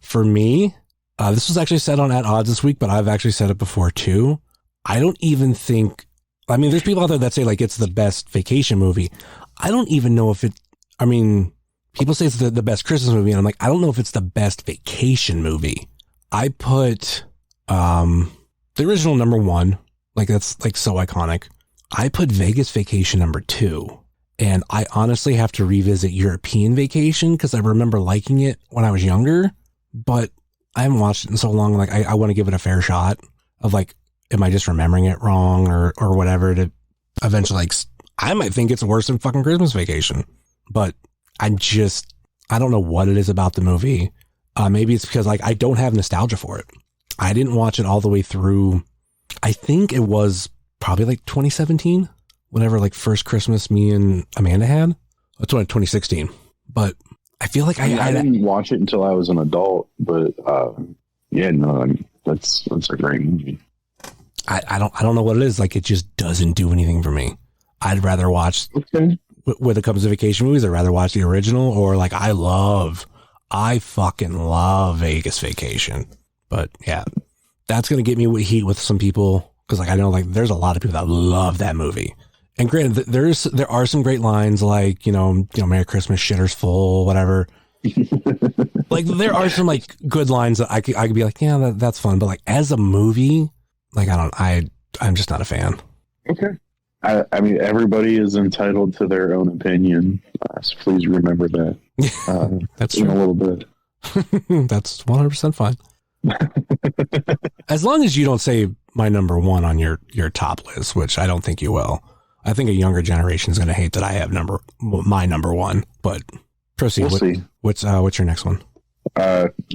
For me, this was actually said on At Odds this week, but I've actually said it before too. I don't even think. I mean, there's people out there that say like it's the best vacation movie. I don't even know if it. I mean, people say it's the best Christmas movie, and I'm like, I don't know if it's the best vacation movie. I put the original number 1, like that's like so iconic. I put Vegas Vacation number 2, and I honestly have to revisit European Vacation because I remember liking it when I was younger, but I haven't watched it in so long. Like I want to give it a fair shot of like, am I just remembering it wrong or whatever, to eventually like, I might think it's worse than fucking Christmas Vacation, but I don't know what it is about the movie. Maybe it's because like I don't have nostalgia for it. I didn't watch it all the way through. I think it was probably like 2017, whenever like first Christmas me and Amanda had. That's what, 2016. But I feel like I didn't watch it until I was an adult, but yeah, no, I mean, that's a great movie. I don't know what it is. Like it just doesn't do anything for me. I'd rather watch when it comes to vacation movies. I'd rather watch the original, or like I fucking love Vegas Vacation. But yeah, that's gonna get me heat with some people because like I know like there's a lot of people that love that movie. And granted, there are some great lines like you know Merry Christmas, shitter's full, whatever. Like there are some like good lines that I could be like, yeah, that's fun. But like as a movie, like I'm just not a fan. Okay. I mean, everybody is entitled to their own opinion. So please remember that. That's true. In a little bit. That's 100% fine. As long as you don't say my number one on your top list, which I don't think you will. I think a younger generation is going to hate that I have my number one, but proceed. We'll see. What's your next one?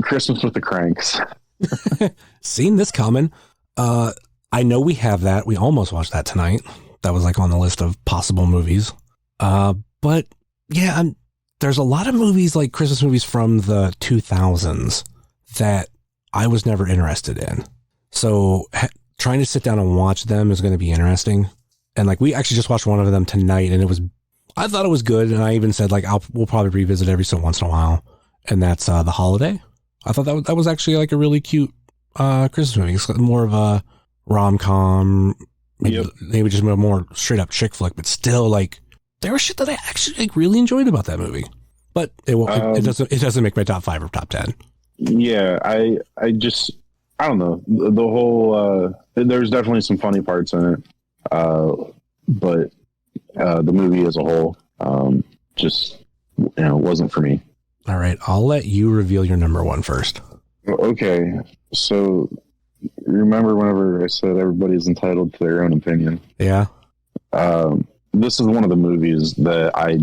Christmas with the Cranks. Seen this coming. I know we have that. We almost watched that tonight. That was like on the list of possible movies. But yeah, there's a lot of movies like Christmas movies from the 2000s that I was never interested in. So trying to sit down and watch them is going to be interesting. And like, we actually just watched one of them tonight and I thought it was good. And I even said like, we'll probably revisit every so once in a while. And that's The Holiday. I thought that was actually like a really cute Christmas movie. It's more of a rom-com, maybe just a more straight up chick flick, but still like there was shit that I actually like really enjoyed about that movie. But it doesn't make my top 5 or top 10. Yeah, I don't know. The whole there's definitely some funny parts in it. But the movie as a whole just wasn't for me. All right, I'll let you reveal your number one first. Okay, so remember whenever I said everybody's entitled to their own opinion? Yeah. This is one of the movies that I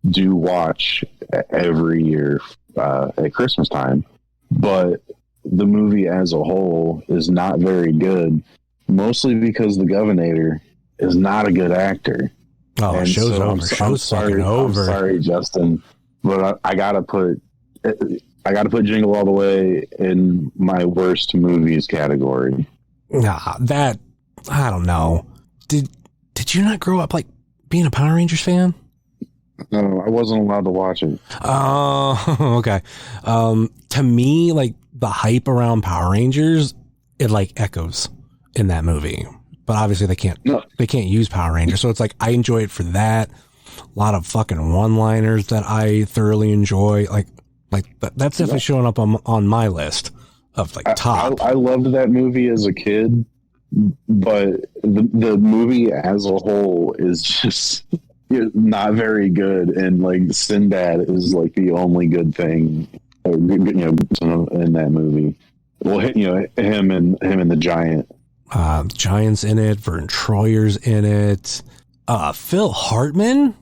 do watch every year at Christmas time, but the movie as a whole is not very good, mostly because the Governor is not a good actor. Oh, and show's over. Show's fucking over. I'm sorry, Justin, but I gotta put Jingle All the Way in my worst movies category. Nah, that I don't know. Did you not grow up like being a Power Rangers fan? No, I wasn't allowed to watch it. Oh, okay. To me, like the hype around Power Rangers, it like echoes in that movie. But obviously they can't use Power Rangers, so it's like I enjoy it for that. A lot of fucking one-liners that I thoroughly enjoy. Like that's definitely showing up on my list of like top. I loved that movie as a kid, but the movie as a whole is just not very good, and like Sinbad is like the only good thing, in that movie. Well, him and the Giant. Giant's in it. Vern Troyer's in it. Phil Hartman.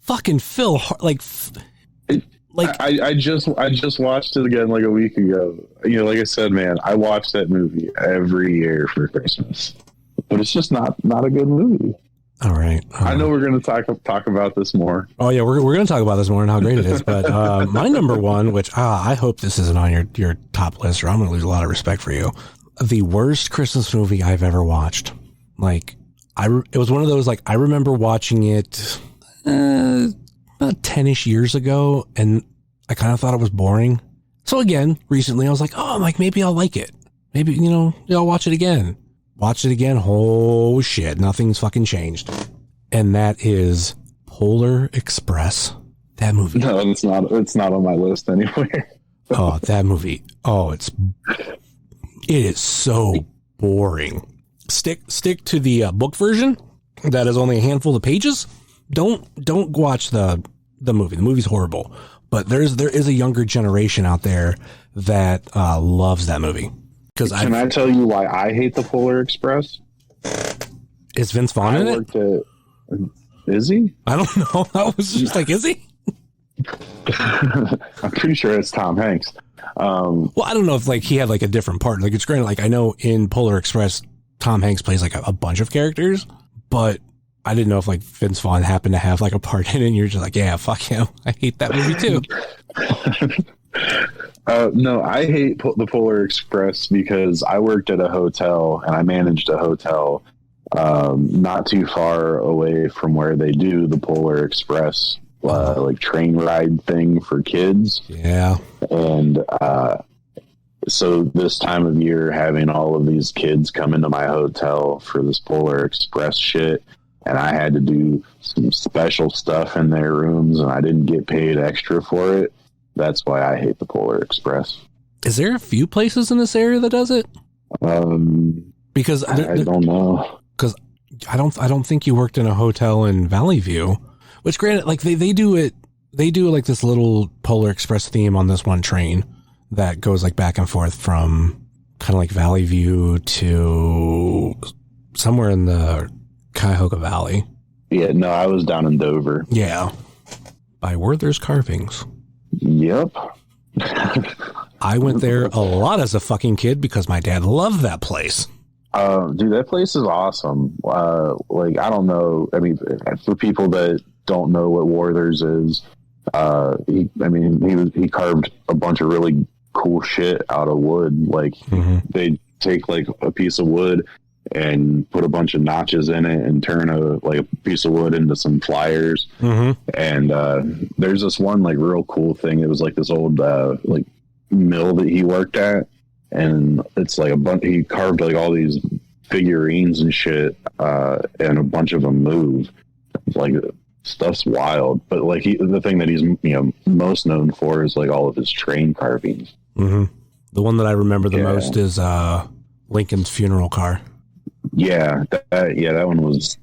Fucking Phil I just watched it again like a week ago. Like I said, man, I watch that movie every year for Christmas, but it's just not a good movie. All right. I know we're going to talk about this more. Oh yeah, we're going to talk about this more and how great it is. But my number one, which I hope this isn't on your top list, or I'm going to lose a lot of respect for you. The worst Christmas movie I've ever watched. Like, it was one of those, like, I remember watching it about 10-ish years ago, and I kind of thought it was boring. So again, recently I was like, maybe I'll like it. Maybe, I'll watch it again. Watch it again. Oh shit, nothing's fucking changed. And that is Polar Express. That movie. No, it's not on my list anywhere. Oh, that movie. Oh, it is so boring. Stick to the book version. That is only a handful of pages. Don't watch the movie. The movie's horrible. But there is a younger generation out there that loves that movie. Can I tell you why I hate the Polar Express? Is Vince Vaughn in it? Is he? I don't know. I was just like, is he? I'm pretty sure it's Tom Hanks. Well, I don't know if like he had like a different part. Like it's great. Like I know in Polar Express, Tom Hanks plays like a bunch of characters, but I didn't know if like Vince Vaughn happened to have like a part in it. And you're just like, yeah, fuck him. I hate that movie too. No, I hate the Polar Express because I worked at a hotel and I managed a hotel not too far away from where they do the Polar Express like train ride thing for kids. Yeah. And so this time of year, having all of these kids come into my hotel for this Polar Express shit, and I had to do some special stuff in their rooms, and I didn't get paid extra for it. That's why I hate the Polar Express. Is there a few places in this area that does it? Because I don't know. Because I don't think you worked in a hotel in Valley View. Which, granted, like they do it. They do like this little Polar Express theme on this one train that goes like back and forth from kind of like Valley View to somewhere in the Cuyahoga Valley. Yeah, no, I was down in Dover. Yeah. By Werther's Carvings. Yep. I went there a lot as a fucking kid because my dad loved that place. Dude, that place is awesome. Like, I don't know. I mean, for people that don't know what Werther's is, he carved a bunch of really cool shit out of wood. Like, they take like a piece of wood and put a bunch of notches in it and turn a piece of wood into some pliers. And there's this one like real cool thing. It was like this old like mill that he worked at, and it's like he carved like all these figurines and shit, and a bunch of them move. Like, stuff's wild. But like the thing that he's most known for is like all of his train carvings. The one that I remember the most is Lincoln's funeral car. Yeah, that one was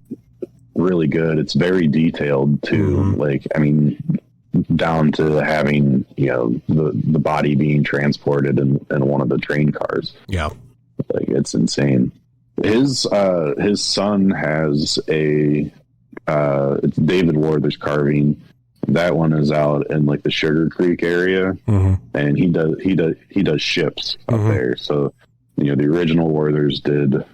really good. It's very detailed too. Like, I mean, down to having the body being transported in one of the train cars. Yeah, like, it's insane. His son has a it's David Werther's carving. That one is out in like the Sugar Creek area, and he does ships up there. So the original Werther's did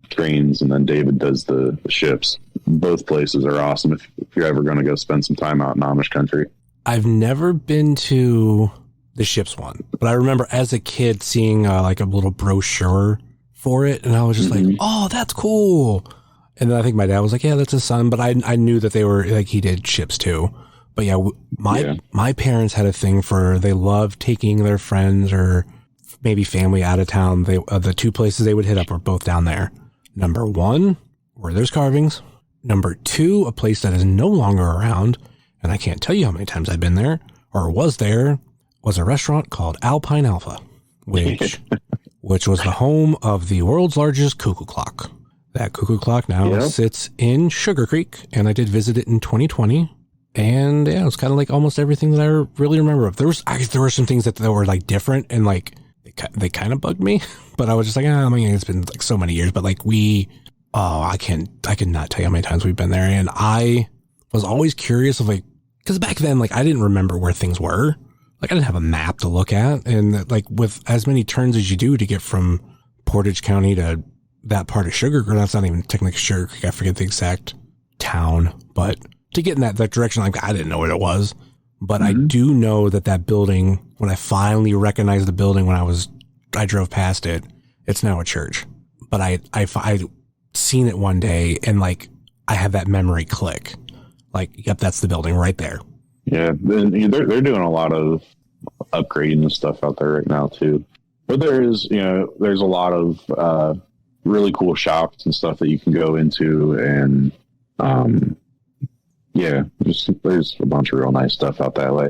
trains, and then David does the ships. Both places are awesome if you're ever going to go spend some time out in Amish country. I've never been to the ships one, but I remember as a kid seeing like a little brochure for it, and I was just like, oh, that's cool. And then I think my dad was like, yeah, that's his son, but I knew that they were like, he did ships too. But yeah, my parents had a thing for, they loved taking their friends or maybe family out of town. They the two places they would hit up were both down there. Number one, Werther's Carvings. Number two, a place that is no longer around, and I can't tell you how many times I've been there or was there, was a restaurant called Alpine Alpha, which was the home of the world's largest cuckoo clock. That cuckoo clock now sits in Sugar Creek, and I did visit it in 2020. And yeah, it was kind of like almost everything that I really remember of. There were some things that were like different, and like they kind of bugged me, but I was just like, it's been like so many years, but like I cannot tell you how many times we've been there. And I was always curious of like, cause back then, like I didn't remember where things were. Like I didn't have a map to look at. And like with as many turns as you do to get from Portage County to that part of Sugar Creek, that's not even technically Sugar Creek. I forget the exact town, but to get in that direction, like I didn't know what it was. But I do know that building, when I finally recognized the building when I drove past it, it's now a church. But I seen it one day, and like I have that memory click. Like, yep, that's the building right there. Yeah, they're doing a lot of upgrading and stuff out there right now too. But there's a lot of really cool shops and stuff that you can go into, and there's a bunch of real nice stuff out that way.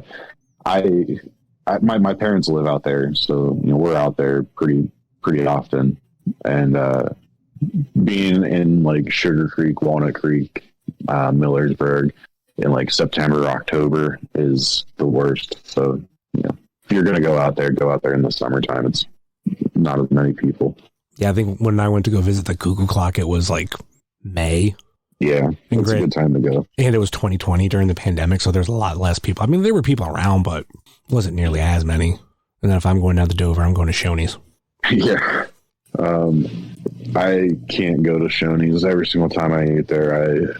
My parents live out there, so we're out there pretty often, and being in like Sugar Creek, Walnut Creek, Millersburg in like September, October is the worst. So if you're gonna go out there in the summertime. It's not as many people. Yeah, I think when I went to go visit the cuckoo clock, it was like May. Yeah, it's a good time to go. And it was 2020 during the pandemic, so there's a lot less people. I mean, there were people around, but it wasn't nearly as many. And then if I'm going down to Dover, I'm going to Shoney's. Yeah. I can't go to Shoney's. Every single time I eat there,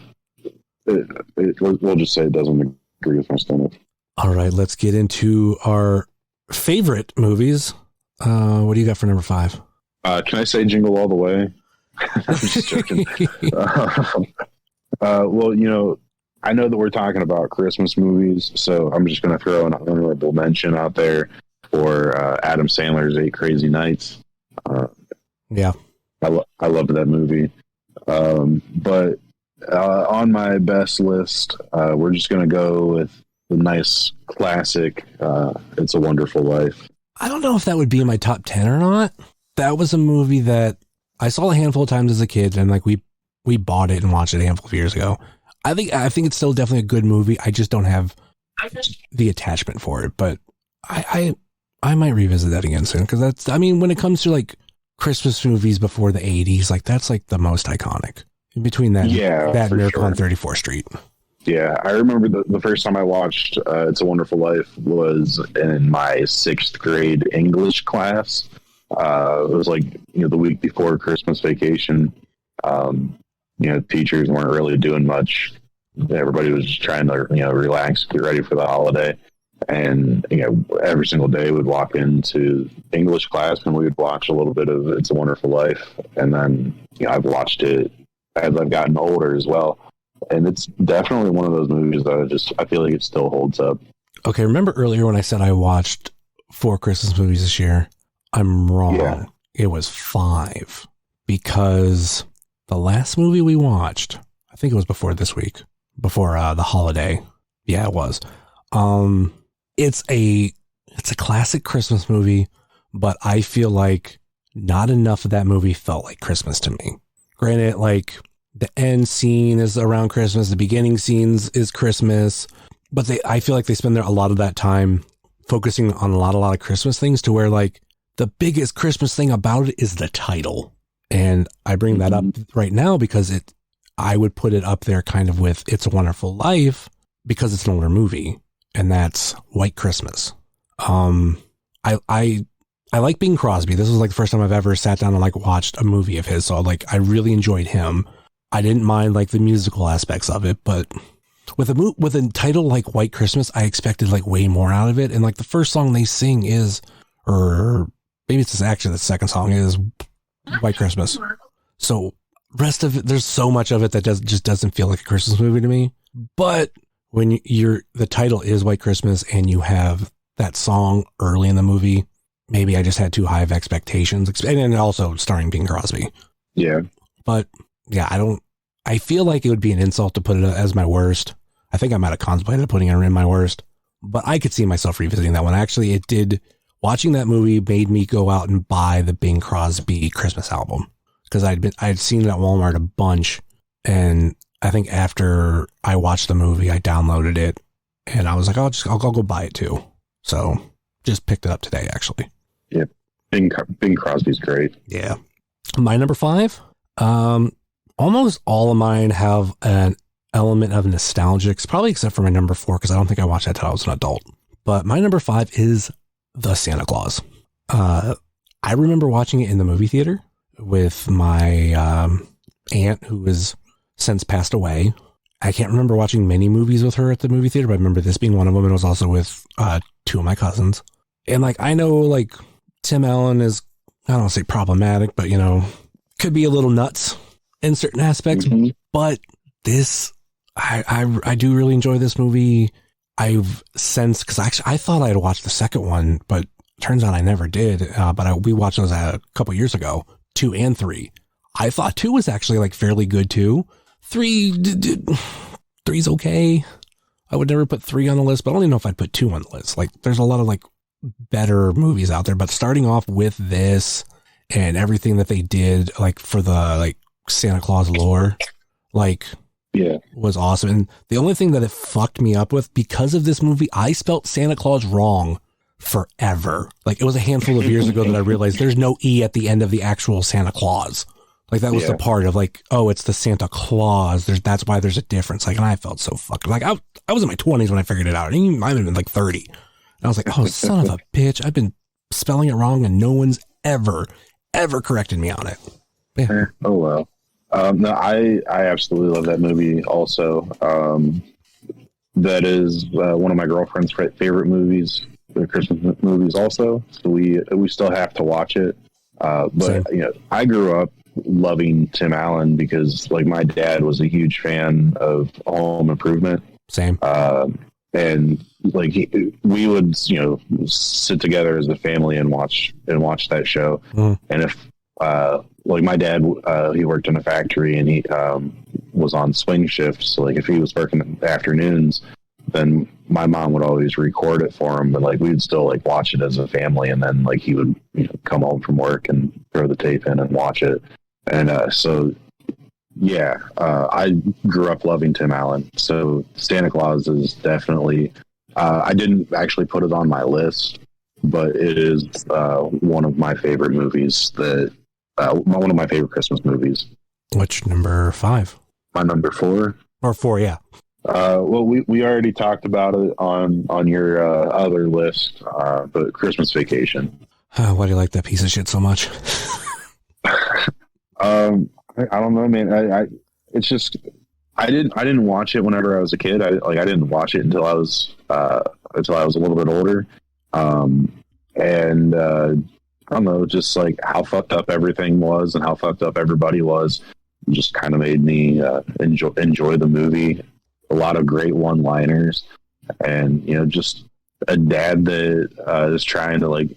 we'll just say it doesn't agree with my stomach. All right, let's get into our favorite movies. What do you got for number 5? Can I say Jingle All the Way? I'm just joking. Well, I know that we're talking about Christmas movies, so I'm just going to throw an honorable mention out there for Adam Sandler's 8 Crazy Nights. Yeah. I loved that movie. But on my best list, we're just going to go with the nice classic, It's a Wonderful Life. I don't know if that would be in my top 10 or not. That was a movie that I saw a handful of times as a kid, and like we bought it and watched it a handful of years ago. I think it's still definitely a good movie. I just don't have the attachment for it, but I I might revisit that again soon because that's, I mean, when it comes to like Christmas movies before the 80s, like that's like the most iconic. In between that, that Miracle on 34th Street. Yeah, I remember the first time I watched It's a Wonderful Life was in my 6th grade English class. It was like, the week before Christmas vacation. Teachers weren't really doing much. Everybody was just trying to, relax, get ready for the holiday. And, every single day we'd walk into English class and we would watch a little bit of It's a Wonderful Life. And then, I've watched it as I've gotten older as well. And it's definitely one of those movies that I feel like it still holds up. Okay, remember earlier when I said I watched 4 Christmas movies this year? I'm wrong. Yeah. It was 5 because the last movie we watched, I think it was before this week, before the holiday. Yeah, it was. It's a classic Christmas movie, but I feel like not enough of that movie felt like Christmas to me. Granted, like the end scene is around Christmas, the beginning scenes is Christmas, but I feel like they spend a lot of that time focusing on a lot of Christmas things to where like the biggest Christmas thing about it is the title. And I bring that up right now because I would put it up there kind of with It's a Wonderful Life because it's an older movie, and that's White Christmas. I like Bing Crosby. This was like the first time I've ever sat down and like watched a movie of his. So like I really enjoyed him. I didn't mind like the musical aspects of it, but with a title like White Christmas, I expected like way more out of it. And like the first song they sing is, or maybe it's actually the second song is White Christmas. So rest of it, there's so much of it that just doesn't feel like a Christmas movie to me. But when the title is White Christmas and you have that song early in the movie, maybe I just had too high of expectations, and then also starring Bing Crosby. Yeah. But yeah, I feel like it would be an insult to put it as my worst. I think I might have contemplated putting it in my worst, but I could see myself revisiting that one. Actually, watching that movie made me go out and buy the Bing Crosby Christmas album because I'd seen it at Walmart a bunch. And I think after I watched the movie, I downloaded it and I was like, I'll go buy it too. So just picked it up today, actually. Yeah. Bing Crosby's great. Yeah. My number 5, almost all of mine have an element of nostalgic, probably except for my number 4, because I don't think I watched that till I was an adult. But my number 5 is The Santa Claus. I remember watching it in the movie theater with my aunt, who has since passed away. I can't remember watching many movies with her at the movie theater, but I remember this being one of them. And it was also with 2 of my cousins. And like, I know like Tim Allen is, I don't want to say problematic, but could be a little nuts in certain aspects, but this, I do really enjoy this movie. I've since, because actually I thought I had watched the second one, but turns out I never did. But we watched those a couple years ago, 2 and 3. I thought 2 was actually like fairly good too. 3's okay. I would never put 3 on the list, but I don't even know if I'd put 2 on the list. Like there's a lot of like better movies out there, but starting off with this and everything that they did, like for the like Santa Claus lore, like was awesome. And the only thing that it fucked me up with, because of this movie, I spelt Santa Claus wrong forever. Like it was a handful of years ago that I realized there's no E at the end of the actual Santa Claus. Like that was the part of like, oh, it's the Santa Claus. That's why there's a difference. Like, and I felt so fucked. Like I was in my 20s when I figured it out. I might have been like 30. And I was like, oh, son of a bitch. I've been spelling it wrong and no one's ever corrected me on it. Yeah. Oh, well. No, I absolutely love that movie also. That is one of my girlfriend's favorite movies, the Christmas movies also. So we still have to watch it. But I grew up loving Tim Allen because like my dad was a huge fan of Home Improvement. Same. And like we would, sit together as a family and watch that show. And if like my dad, he worked in a factory and he was on swing shifts. So like if he was working in the afternoons, then my mom would always record it for him. But like we'd still like watch it as a family, and then like he would come home from work and throw the tape in and watch it. And I grew up loving Tim Allen. So Santa Claus is definitely. I didn't actually put it on my list but it is one of my favorite movies. One of my favorite Christmas movies. Which number 5? My number 4. Or 4, yeah. Well, we already talked about it on your other list, but Christmas Vacation. Why do you like that piece of shit so much? I don't know, man. It's just I didn't watch it whenever I was a kid. I didn't watch it until I was a little bit older. I don't know, just like how fucked up everything was and how fucked up everybody was, just kind of made me enjoy the movie. A lot of great one-liners, and just a dad that is trying to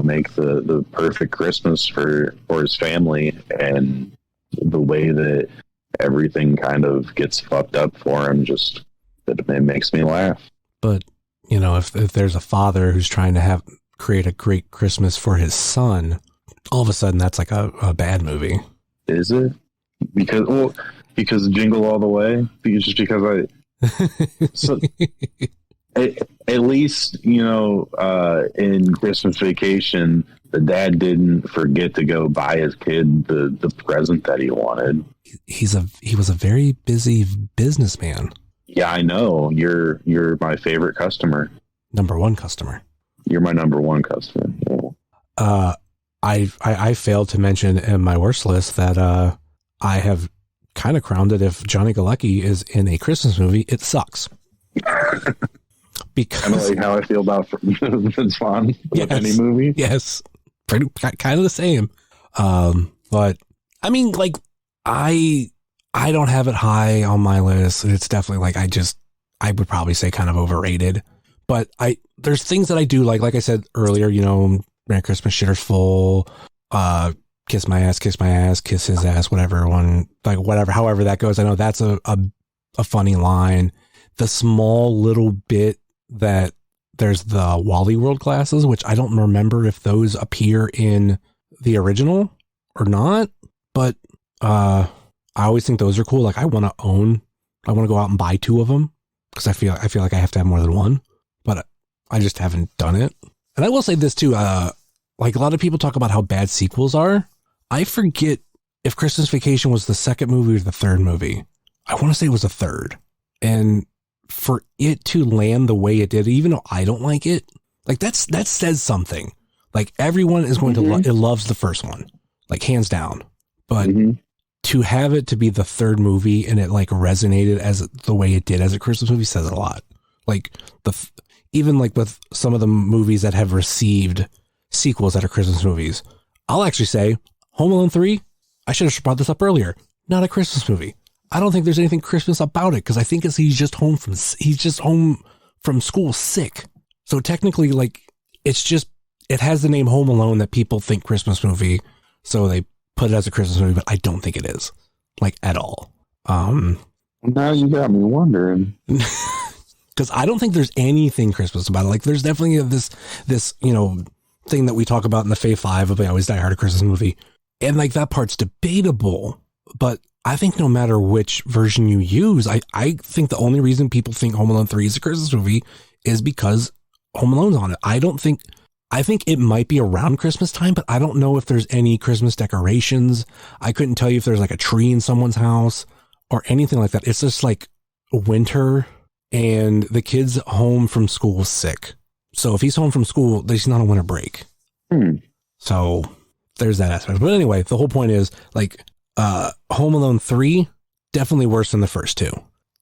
make the perfect Christmas for his family, and the way that everything kind of gets fucked up for him, just that it makes me laugh. But if there's a father who's trying to create a great Christmas for his son, all of a sudden that's like a bad movie. Is it? Because Jingle All the Way? So at least, in Christmas Vacation, the dad didn't forget to go buy his kid the present that he wanted. He was a very busy businessman. Yeah, I know. You're my favorite customer. Number 1 customer. You're my number 1 customer. Yeah. I failed to mention in my worst list that I have kind of crowned it. If Johnny Galecki is in a Christmas movie, it sucks. Because kind of like how I feel about Vince Vaughn with any movie. Yes, kind of the same. But I mean, I don't have it high on my list. It's definitely I would probably say kind of overrated. But there's things that I do like I said earlier. Merry Christmas, Shitter's Full. Kiss my ass, kiss his ass, whatever however that goes. I know that's a funny line. The small little bit that there's the Wally World glasses, which I don't remember if those appear in the original or not, but I always think those are cool. I want to go out and buy 2 of them because I feel like I have to have more than one, but I just haven't done it. And I will say this too, a lot of people talk about how bad sequels are. I forget if Christmas Vacation was the second movie or the third movie. I want to say it was the third. And for it to land the way it did, even though I don't like it, that says something. Everyone is going to it loves the first one, hands down. But to have it to be the third movie and it resonated as the way it did as a Christmas movie says a lot. Even with some of the movies that have received sequels that are Christmas movies, I'll actually say Home Alone 3, I should have brought this up earlier, not a Christmas movie. I don't think there's anything Christmas about it because I think he's just home from school sick. So technically, it has the name Home Alone that people think Christmas movie, so they put it as a Christmas movie, but I don't think it is, at all. Now you got me wondering. Because I don't think there's anything Christmas about it. There's definitely this thing that we talk about in the Fave 5 of I Always Die Hard, a Christmas movie. And that part's debatable, but I think no matter which version you use, I think the only reason people think Home Alone 3 is a Christmas movie is because Home Alone's on it. I think it might be around Christmas time, but I don't know if there's any Christmas decorations. I couldn't tell you if there's a tree in someone's house or anything like that. It's just winter and the kid's home from school sick. So if he's home from school, he's not on winter break. So there's that aspect. But anyway, the whole point is Home Alone 3, definitely worse than the first 2.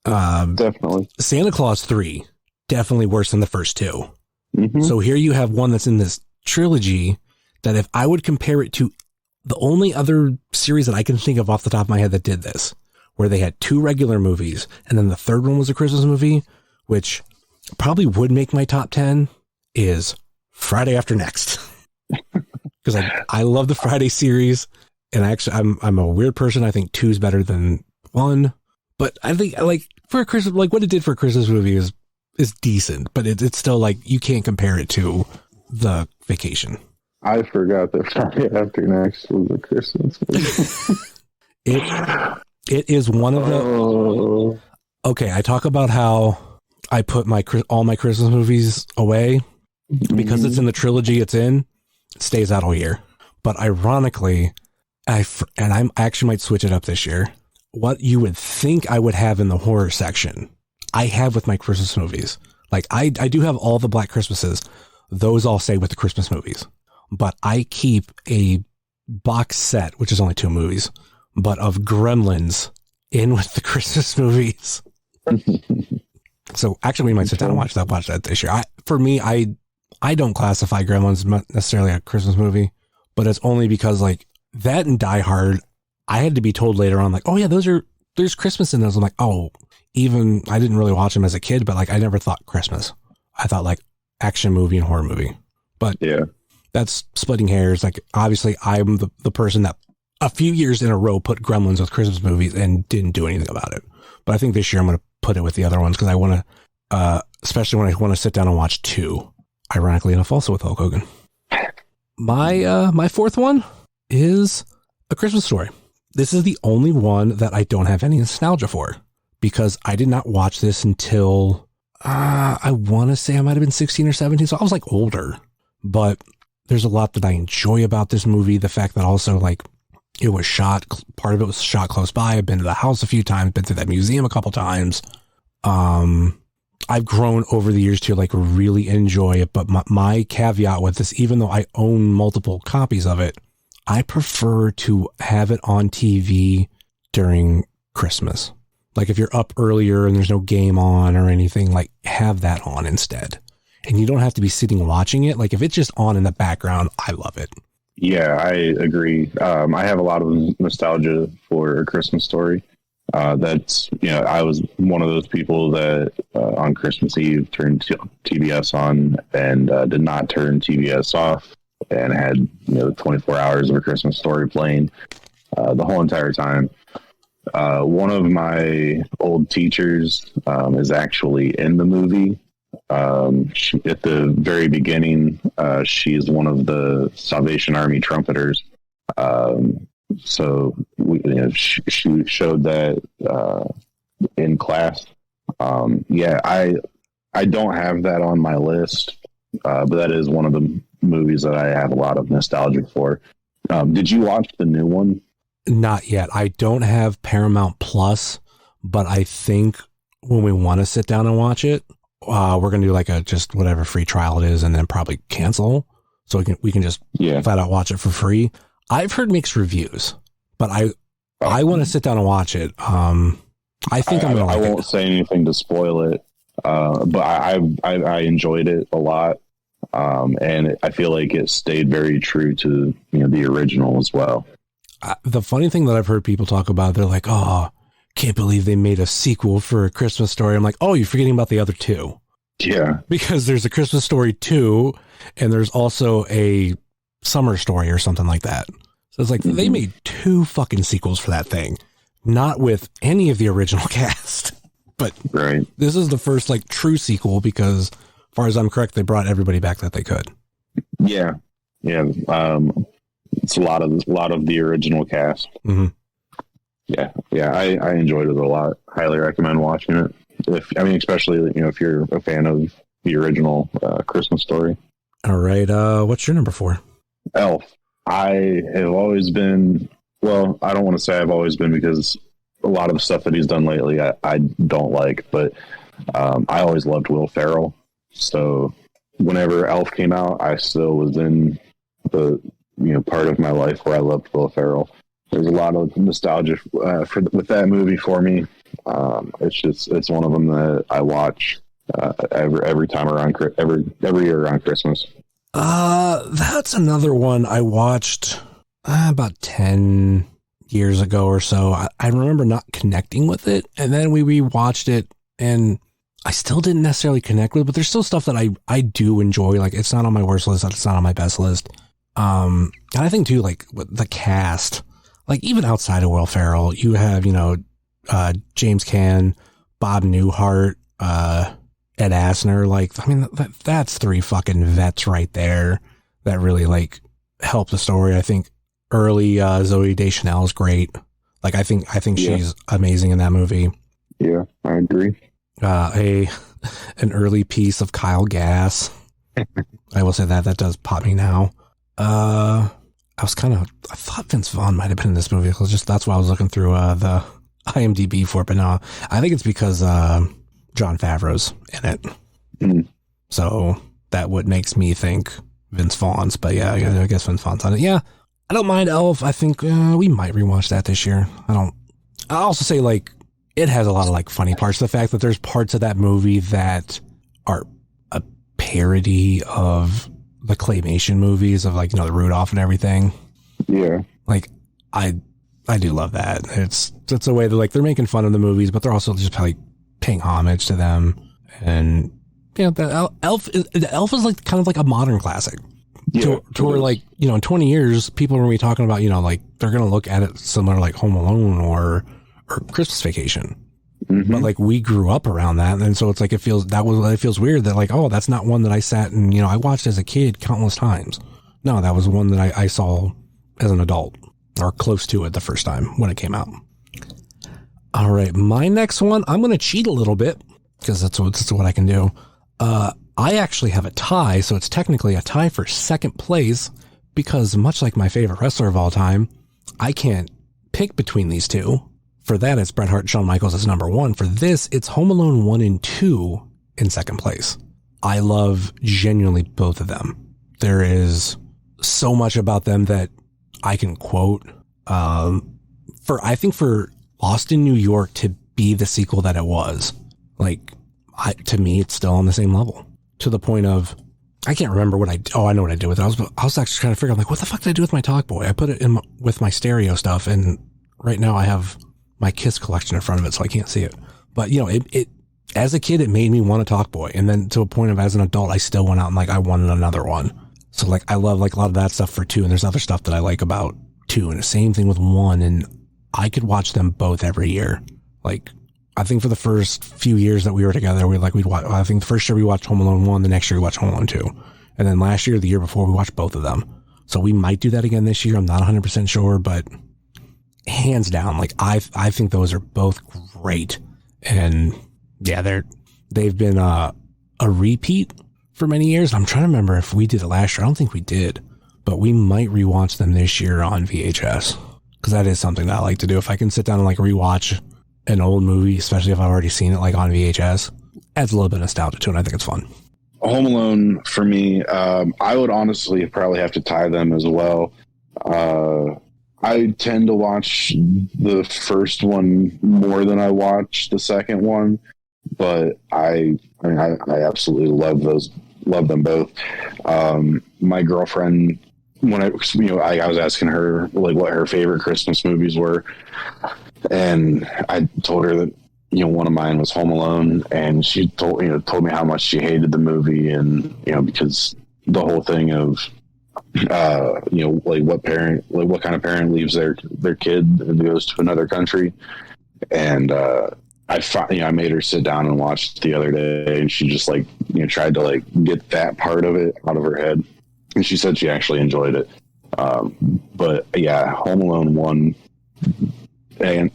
Definitely. Santa Claus 3, definitely worse than the first 2. So here you have one that's in this trilogy that if I would compare it to the only other series that I can think of off the top of my head that did this, where they had 2 regular movies and then the third one was a Christmas movie, which probably would make my top 10, is Friday After Next. Because I love the Friday series, and I'm a weird person. I think 2 is better than 1, but I think for a Christmas, what it did for a Christmas movie is decent, but it's still you can't compare it to the Vacation. I forgot that Friday After Next was a Christmas movie. It is one of the. Okay, I talk about how I put all my Christmas movies away. because it's in the trilogy it's in, it stays out all year. But ironically, I actually might switch it up this year. What you would think I would have in the horror section, I have with my Christmas movies. Like I do have all the Black Christmases. Those all stay with the Christmas movies. But I keep a box set, which is only 2 movies, but of Gremlins in with the Christmas movies. So actually we might sit down and watch that this year. For me, I don't classify Gremlins necessarily a Christmas movie, but it's only because like that and Die Hard, I had to be told later on, like, oh yeah, there's Christmas in those. I'm like, oh, even I didn't really watch them as a kid, but like I never thought Christmas. I thought like action movie and horror movie. But yeah, that's splitting hairs. Like obviously I'm the person that a few years in a row put Gremlins with Christmas movies and didn't do anything about it. But I think this year I'm going to put it with the other ones because I want to, especially when I want to sit down and watch 2. Ironically enough, also with Hulk Hogan. My fourth one is A Christmas Story. This is the only one that I don't have any nostalgia for because I did not watch this until I want to say I might have been 16 or 17. So I was like older, but there's a lot that I enjoy about this movie. The fact that also like it was shot, part of it was shot close by. I've been to the house a few times, been to that museum a couple times. I've grown over the years to like really enjoy it. But my caveat with this, even though I own multiple copies of it, I prefer to have it on TV during Christmas. Like if you're up earlier and there's no game on or anything, like have that on instead. And you don't have to be sitting watching it. Like if it's just on in the background, I love it. Yeah, I agree. I have a lot of nostalgia for A Christmas Story. That's, I was one of those people that on Christmas Eve turned TBS on and did not turn TBS off and had, 24 hours of A Christmas Story playing the whole entire time. One of my old teachers is actually in the movie. At the very beginning, she is one of the Salvation Army trumpeters. So she showed that in class. I don't have that on my list, but that is one of the movies that I have a lot of nostalgia for. Did you watch the new one? Not yet. I don't have Paramount Plus, but I think when we want to sit down and watch it, we're going to do like a just whatever free trial it is and then probably cancel. So we can just flat out watch it for free. I've heard mixed reviews, but I want to sit down and watch it. I think I'm going to like it. I won't say anything to spoil it, but I enjoyed it a lot. And I feel like it stayed very true to, the original as well. The funny thing that I've heard people talk about, they're like, oh, can't believe they made a sequel for A Christmas Story. I'm like, oh, you're forgetting about the other 2. Yeah. Because there's A Christmas Story 2 and there's also a Summer Story or something like that. So it's like they made 2 fucking sequels for that thing, not with any of the original cast. But This is the first like true sequel because, as far as I'm correct, they brought everybody back that they could. Yeah. Yeah. It's a lot of the original cast. Mm-hmm. Yeah. I enjoyed it a lot. Highly recommend watching it. Especially if you're a fan of the original Christmas Story. All right. What's your number 4? Elf. I have always been. Well, I don't want to say I've always been because a lot of the stuff that he's done lately I don't like. But I always loved Will Ferrell. So whenever Elf came out, I still was in the part of my life where I loved Will Ferrell. There's a lot of nostalgia with that movie for me. It's one of them that I watch every time around every year around Christmas. That's another one I watched about 10 years ago or so. I remember not connecting with it, and then we rewatched it, and I still didn't necessarily connect with it, but there's still stuff that I do enjoy. Like, it's not on my worst list, it's not on my best list. And I think too, like the cast, like even outside of Will Ferrell, you have, James Caan, Bob Newhart, Ed Asner. Like, that's 3 fucking vets right there that really like help the story. I think early Zooey Deschanel is great. Like, I think she's amazing in that movie. Yeah, I agree. An early piece of Kyle Gass. I will say that does pop me now. I thought Vince Vaughn might have been in this movie because that's why I was looking through the IMDb for it, but no, I think it's because Jon Favreau's in it. Mm. So that what makes me think Vince Vaughn's, but yeah, I guess Vince Vaughn's on it. Yeah, I don't mind Elf. I think we might rewatch that this year. I also say, like, it has a lot of, like, funny parts. The fact that there's parts of that movie that are a parody of the claymation movies of, like, the Rudolph and everything. Yeah. Like, I do love that. It's a way that, like, they're making fun of the movies, but they're also just, like, paying homage to them. And the Elf is like kind of like a modern classic. Yeah, to where, like, in 20 years, people are going to be talking about, like, they're going to look at it similar to, like, Home Alone or Christmas Vacation. Mm-hmm. But, like, we grew up around that. And so it's like, it feels weird that, like, oh, that's not one that I sat and, I watched as a kid countless times. No, that was one that I saw as an adult or close to it the first time when it came out. All right. My next one, I'm going to cheat a little bit because that's what I can do. I actually have a tie, so it's technically a tie for second place because, much like my favorite wrestler of all time, I can't pick between these two. For that, it's Bret Hart and Shawn Michaels as number one. For this, it's Home Alone 1 and 2 in second place. I love genuinely both of them. There is so much about them that I can quote. I think for Lost in New York to be the sequel that it was, like, to me, it's still on the same level. To the point of, I can't remember I know what I did with it. I was actually trying to figure out, like, what the fuck did I do with my Talkboy? I put it in with my stereo stuff, and right now I have my Kiss collection in front of it, so I can't see it. But, it as a kid, it made me want a Talkboy. And then to a point of, as an adult, I still went out and, like, I wanted another one. So, like, I love, like, a lot of that stuff for 2, and there's other stuff that I like about 2, and the same thing with 1, and I could watch them both every year. Like, I think for the first few years that we were together, we'd watch, I think the first year we watched Home Alone 1, the next year we watched Home Alone 2. And then last year, the year before, we watched both of them. So we might do that again this year. I'm not 100% sure, but hands down, like, I think those are both great. And yeah, they've been a repeat for many years. I'm trying to remember if we did it last year. I don't think we did, but we might rewatch them this year on VHS because that is something that I like to do. If I can sit down and, like, rewatch an old movie, especially if I've already seen it, like, on VHS, adds a little bit of nostalgia to it. And I think it's fun. Home Alone for me, I would honestly probably have to tie them as well. I tend to watch the first one more than I watch the second one, but I absolutely love them both. My girlfriend, when I was asking her, like, what her favorite Christmas movies were, and I told her that, one of mine was Home Alone, and she told me how much she hated the movie, and, because the whole thing of, like, what kind of parent leaves their kid and goes to another country. And, I made her sit down and watch the other day, and she just, like, tried to, like, get that part of it out of her head. And she said she actually enjoyed it. But yeah, Home Alone 1, and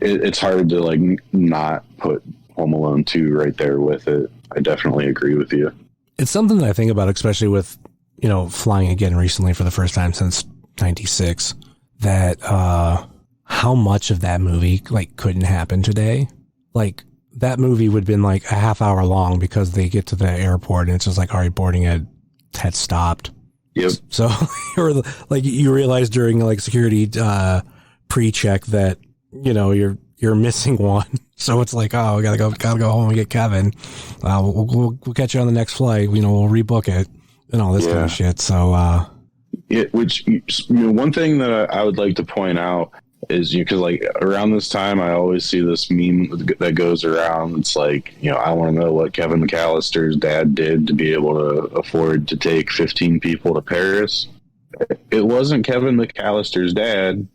it's hard to, like, not put Home Alone 2 right there with it. I definitely agree with you. It's something that I think about, especially with, flying again recently for the first time since 96, that how much of that movie, like, couldn't happen today. Like, that movie would have been, like, a half hour long because they get to the airport and it's just like, all right, boarding had stopped. Yep. So, like, you realize during, like, security pre-check that, you're missing one. So it's like, oh, we gotta go home and get Kevin. We'll catch you on the next flight. We'll rebook it and all this kind of shit. So, one thing that I would like to point out is, because, like, around this time, I always see this meme that goes around. It's like, I want to know what Kevin McAllister's dad did to be able to afford to take 15 people to Paris. It wasn't Kevin McAllister's dad.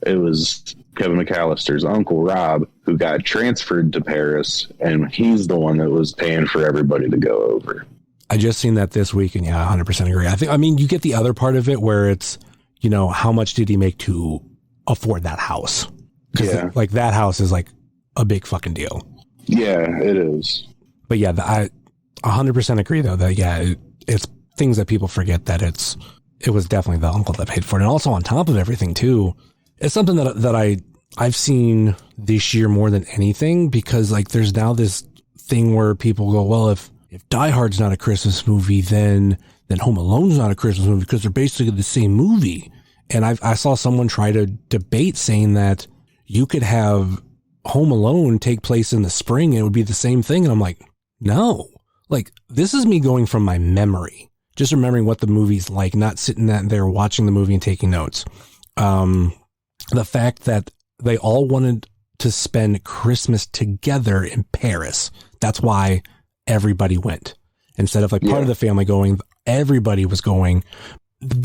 It was Kevin McAllister's uncle, Rob, who got transferred to Paris, and he's the one that was paying for everybody to go over. I just seen that this week, and yeah, 100% agree. I mean, you get the other part of it where it's, how much did he make to afford that house? Yeah. Like, that house is, like, a big fucking deal. Yeah, it is. But yeah, I 100% agree, though, that, yeah, it's things that people forget that it was definitely the uncle that paid for it. And also on top of everything too, it's something that I've seen this year more than anything, because like there's now this thing where people go, well, if Die Hard's not a Christmas movie, then Home Alone's not a Christmas movie, because they're basically the same movie. And I saw someone try to debate saying that you could have Home Alone take place in the spring and it would be the same thing. And I'm like, no, like this is me going from my memory, just remembering what the movie's like, not sitting there watching the movie and taking notes. The fact that they all wanted to spend Christmas together in Paris. That's why everybody went. Instead of like part of the family going, everybody was going.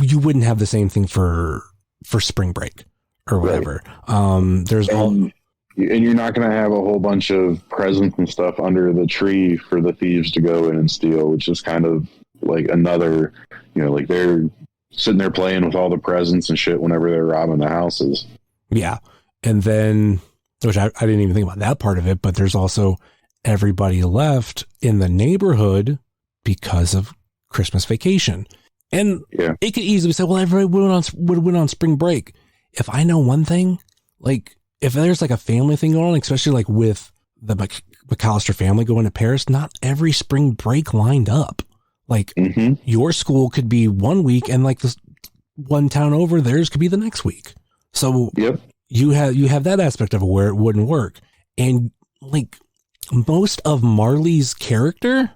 You wouldn't have the same thing for spring break or whatever. Right. And you're not going to have a whole bunch of presents and stuff under the tree for the thieves to go in and steal, which is kind of like another, like they're sitting there playing with all the presents and shit whenever they're robbing the houses. Yeah. And then, which I didn't even think about that part of it, but there's also everybody left in the neighborhood because of Christmas vacation. And it could easily say, well, everybody would went on spring break. If I know one thing, like if there's like a family thing going on, especially like with the McAllister family going to Paris, not every spring break lined up. Like your school could be 1 week and like this one town over, theirs could be the next week. So you have that aspect of it where it wouldn't work. And like most of Marley's character,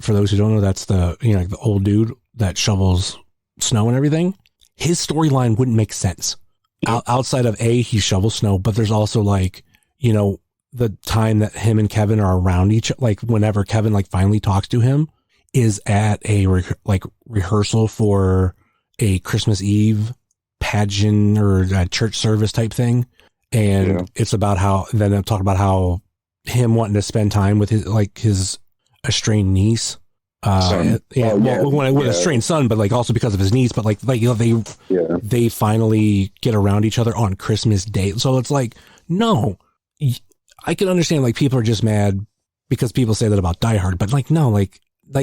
for those who don't know, that's the, like the old dude that shovels snow and everything. His storyline wouldn't make sense outside of he shovels snow, but there's also like, the time that him and Kevin are around like whenever Kevin like finally talks to him is at a rehearsal for a Christmas Eve pageant or a church service type thing. And it's about how, then they'll talk about how him wanting to spend time with his estranged niece. With a strange son, but like also because of his niece, but they finally get around each other on Christmas Day. So it's like, no, I can understand like people are just mad because people say that about Die Hard, but like, no, like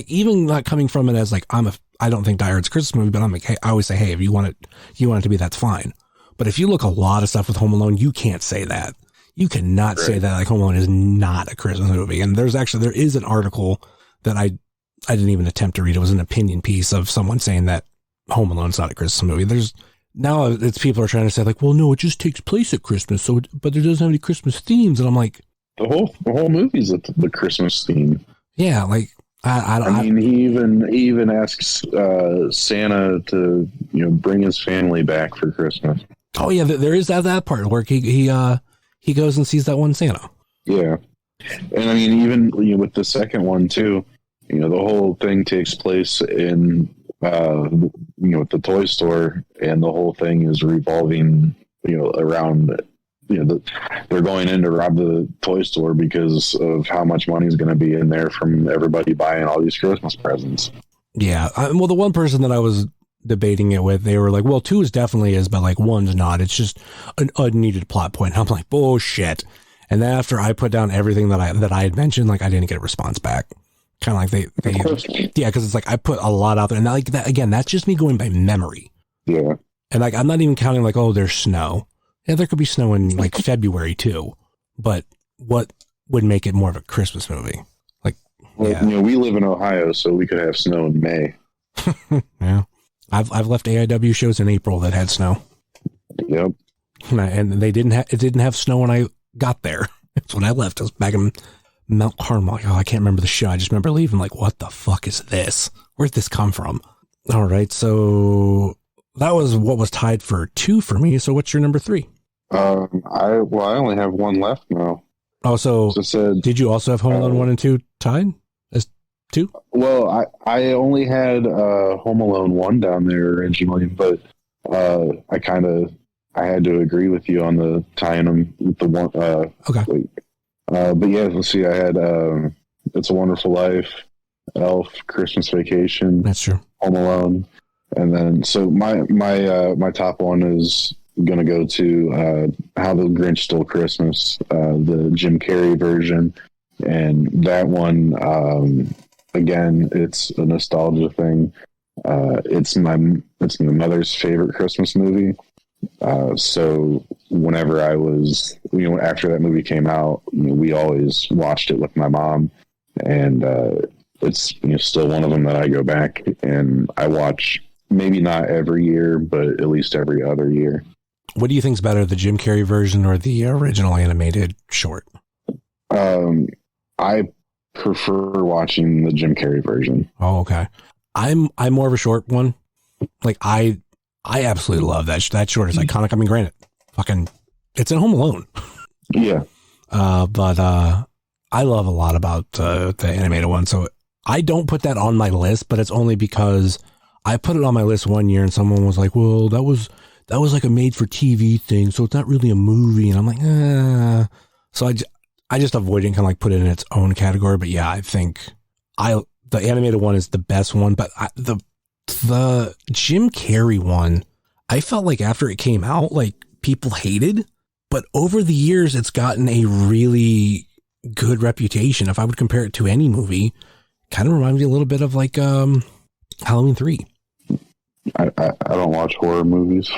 even not coming from it as like, I don't think Die Hard's a Christmas movie, but I'm like, hey, I always say, hey, if you want it to be, that's fine. But if you look a lot of stuff with Home Alone, you can't say that. You cannot say that like Home Alone is not a Christmas movie. And there is an article that I didn't even attempt to read. It was an opinion piece of someone saying that Home Alone's not a Christmas movie. Now it's people are trying to say like, well, no, it just takes place at Christmas. But there doesn't have any Christmas themes. And I'm like, the whole movie's the Christmas theme. Yeah. Like, I mean, he even asks Santa to, bring his family back for Christmas. Oh yeah. There is that part where he goes and sees that one Santa. Yeah. And I mean, even with the second one too, the whole thing takes place in, with the toy store, and the whole thing is revolving, around, they're going in to rob the toy store because of how much money is going to be in there from everybody buying all these Christmas presents. Yeah. Well, the one person that I was debating it with, they were like, well, 2 definitely is, but like 1's not. It's just an unneeded plot point. I'm like, bullshit. And then after I put down everything that I had mentioned, like I didn't get a response back. Kind of like they because it's like I put a lot out there, and like that again, that's just me going by memory. Yeah, and like I'm not even counting like, oh, there's snow. Yeah, there could be snow in like February too, but what would make it more of a Christmas movie? Like, we live in Ohio, so we could have snow in May. Yeah, I've left AIW shows in April that had snow. Yep, and it didn't have snow when I got there. That's when I left. I was back in Mount Carmel. Oh, I can't remember the show. I just remember leaving like, what the fuck is this? Where'd this come from? All right. So that was what was tied for 2 for me. So what's your number 3? I only have 1 left now. Oh, so did you also have Home Alone 1 and 2 tied as 2? Well, I only had Home Alone 1 down there originally, but I had to agree with you on the tying them with the one. Okay. But yeah, let's see. I had It's a Wonderful Life, Elf, Christmas Vacation. That's true. Home Alone, and then so my top one is going to go to How the Grinch Stole Christmas, the Jim Carrey version, and that one again, it's a nostalgia thing. It's my mother's favorite Christmas movie. So whenever I was, after that movie came out, we always watched it with my mom, and it's still one of them that I go back and I watch. Maybe not every year, but at least every other year. What do you think's better, the Jim Carrey version or the original animated short? I prefer watching the Jim Carrey version. Oh, okay. I'm more of a short one. Like I absolutely love that. That short is iconic. I mean, granted, it's in Home Alone. Yeah. But I love a lot about the animated one. So I don't put that on my list, but it's only because I put it on my list one year and someone was like, well, that was like a made for TV thing. So it's not really a movie. And I'm like, So I just avoid it and kind of like put it in its own category. But yeah, I think the animated one is the best one, but the Jim Carrey one, I felt like after it came out, like people hated, but over the years, it's gotten a really good reputation. If I would compare it to any movie, kind of reminds me a little bit of like Halloween 3. I don't watch horror movies.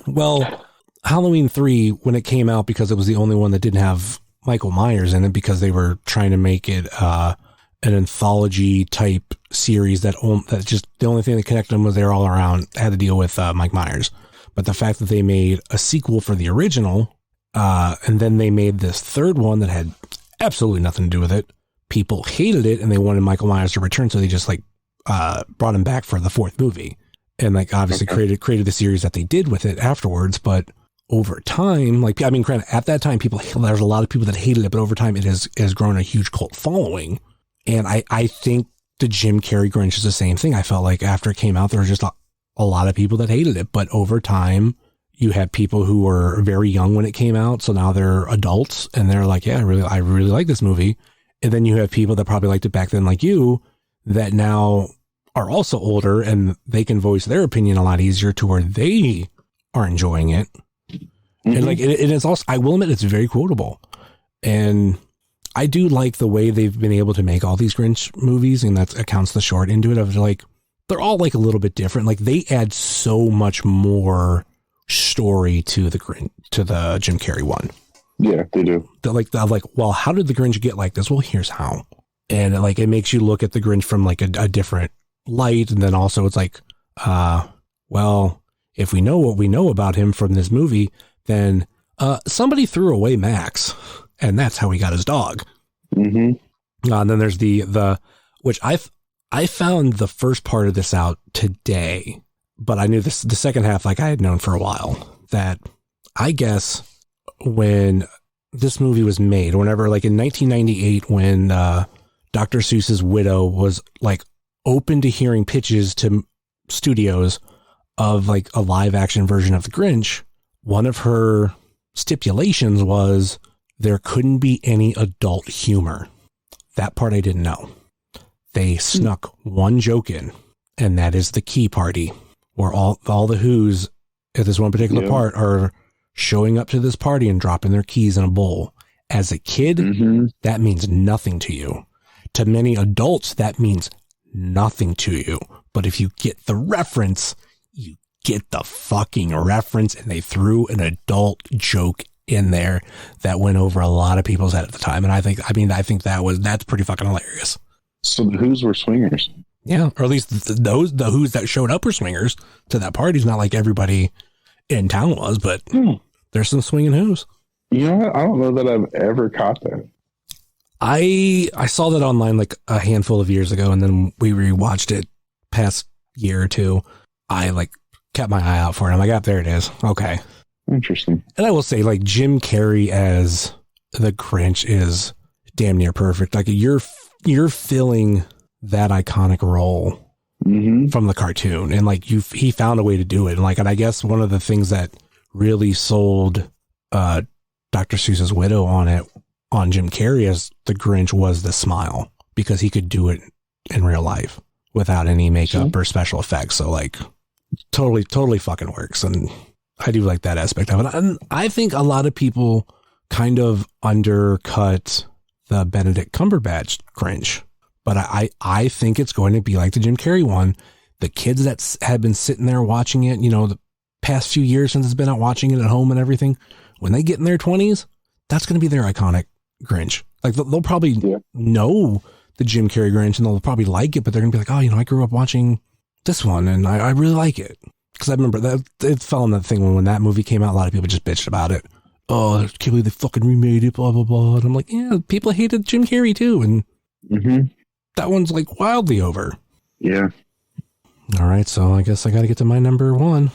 Well, Halloween 3, when it came out, because it was the only one that didn't have Michael Myers in it, because they were trying to make it an anthology type series that just the only thing that connected them was they're all around had to deal with Mike Myers. But the fact that they made a sequel for the original, and then they made this third one that had absolutely nothing to do with it, people hated it and they wanted Michael Myers to return, so they just like brought him back for the fourth movie, and like obviously created the series that they did with it afterwards. But over time, like, I mean, granted, at that time, there's a lot of people that hated it, but over time it has grown a huge cult following. And I think the Jim Carrey Grinch is the same thing. I felt like after it came out, there was just a lot of people that hated it, but over time you had people who were very young when it came out. So now they're adults and they're like, yeah, I really like this movie. And then you have people that probably liked it back then, like you, that now are also older and they can voice their opinion a lot easier to where they are enjoying it. Mm-hmm. And like, it is also, I will admit, it's very quotable. And I do like the way they've been able to make all these Grinch movies, and that accounts the short into it, of like, they're all like a little bit different. Like they add so much more story to the Jim Carrey one. Yeah, they do. They're like, well, how did the Grinch get like this? Well, here's how. And like, it makes you look at the Grinch from like a different light. And then also it's like, well, if we know what we know about him from this movie, then somebody threw away Max, and that's how he got his dog. Mm-hmm. And then there's the which I found the first part of this out today, but I knew the second half, like I had known for a while, that I guess when this movie was made, whenever, like in 1998, when Dr. Seuss's widow was like open to hearing pitches to studios of like a live action version of the Grinch, one of her stipulations was there couldn't be any adult humor. That part I didn't know. They snuck one joke in, and that is the key party, where all the Who's at this one particular part are showing up to this party and dropping their keys in a bowl. As a kid, that means nothing to you. To many adults, that means nothing to you. But if you get the reference, you get the fucking reference, and they threw an adult joke in there that went over a lot of people's head at the time. And I think that's pretty fucking hilarious. So the Who's were swingers. Yeah, or at least the Who's that showed up were swingers to that party. It's not like everybody in town was, but there's some swinging Who's. You know what? I don't know that I've ever caught that. I saw that online like a handful of years ago, and then we rewatched it past year or two. I like kept my eye out for it. I'm like, there it is. Okay. Interesting. And I will say, like, Jim Carrey as the Grinch is damn near perfect. Like you're filling that iconic role from the cartoon, and like he found a way to do it. And like, and I guess one of the things that really sold Dr. Seuss's widow on Jim Carrey as the Grinch was the smile, because he could do it in real life without any makeup or special effects. So like totally fucking works. And I do like that aspect of it. And I think a lot of people kind of undercut the Benedict Cumberbatch Grinch, but I think it's going to be like the Jim Carrey one. The kids that have been sitting there watching it, you know, the past few years since it's been out watching it at home and everything, when they get in their 20s, that's going to be their iconic Grinch. Like they'll probably know the Jim Carrey Grinch and they'll probably like it, but they're going to be like, oh, you know, I grew up watching this one and I really like it. Because I remember that it fell in that thing when that movie came out, a lot of people just bitched about it. Oh, I can't believe they fucking remade it, blah, blah, blah. And I'm like, yeah, people hated Jim Carrey too. And that one's like wildly over. Yeah. All right, so I guess I got to get to my number one.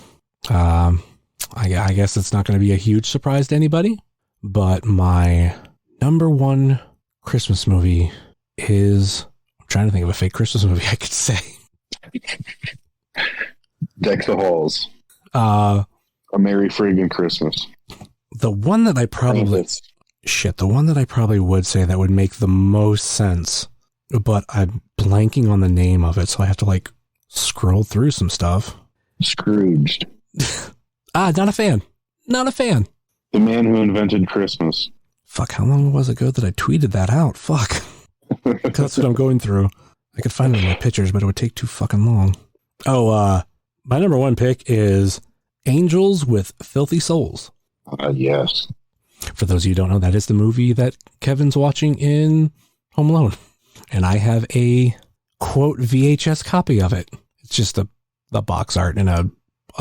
I guess it's not going to be a huge surprise to anybody, but my number one Christmas movie is, I'm trying to think of a fake Christmas movie I could say. Deck the Halls. A Merry Friggin' Christmas. The one that I probably would say that would make the most sense, but I'm blanking on the name of it, so I have to like scroll through some stuff. Scrooged. Not a fan. The Man Who Invented Christmas. Fuck, how long was it ago that I tweeted that out? Fuck. That's what I'm going through. I could find it in my pictures, but it would take too fucking long. Oh, my number one pick is Angels with Filthy Souls. Yes. For those of you who don't know, that is the movie that Kevin's watching in Home Alone. And I have a, quote, VHS copy of it. It's just a box art and a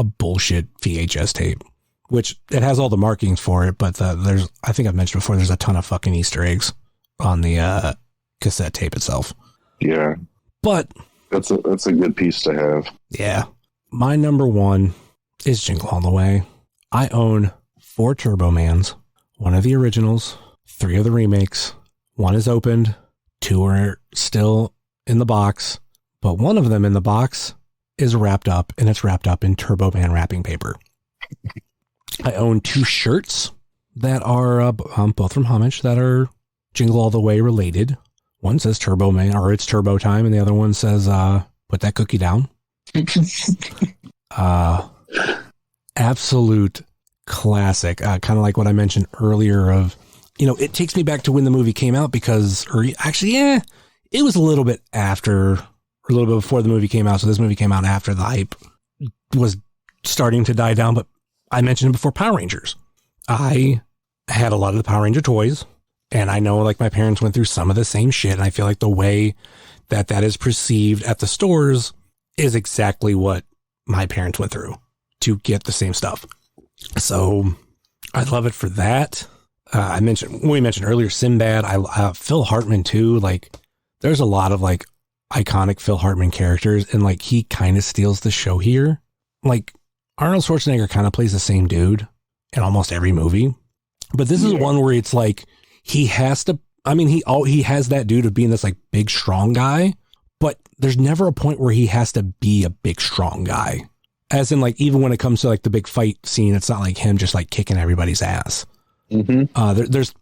bullshit VHS tape, which it has all the markings for it, but there's, I think I've mentioned before, there's a ton of fucking Easter eggs on the cassette tape itself. Yeah. But that's a good piece to have. Yeah. My number one is Jingle All the Way. I own 4 Turbo Mans, 1 of the originals, 3 of the remakes. 1 is opened, 2 are still in the box, but 1 of them in the box is wrapped up, and it's wrapped up in Turbo Man wrapping paper. I own 2 shirts that are both from Homage that are Jingle All the Way related. One says Turbo Man, or it's Turbo Time, and the other one says put that cookie down. Absolute classic. Kind of like what I mentioned earlier of, you know, it takes me back to when the movie came out because, or actually, it was a little bit after, or a little bit before the movie came out. So this movie came out after the hype was starting to die down. But I mentioned it before, Power Rangers. I had a lot of the Power Ranger toys, and I know like my parents went through some of the same shit. And I feel like the way that is perceived at the stores is exactly what my parents went through to get the same stuff. So I love it for that. We mentioned earlier, Sinbad. Phil Hartman too. Like, there's a lot of like iconic Phil Hartman characters, and like he kind of steals the show here. Like Arnold Schwarzenegger kind of plays the same dude in almost every movie, but this is one where it's like he has to. I mean, he has that dude of being this like big strong guy, but there's never a point where he has to be a big strong guy. As in, like, even when it comes to like the big fight scene, it's not like him just like kicking everybody's ass. Mm-hmm. There's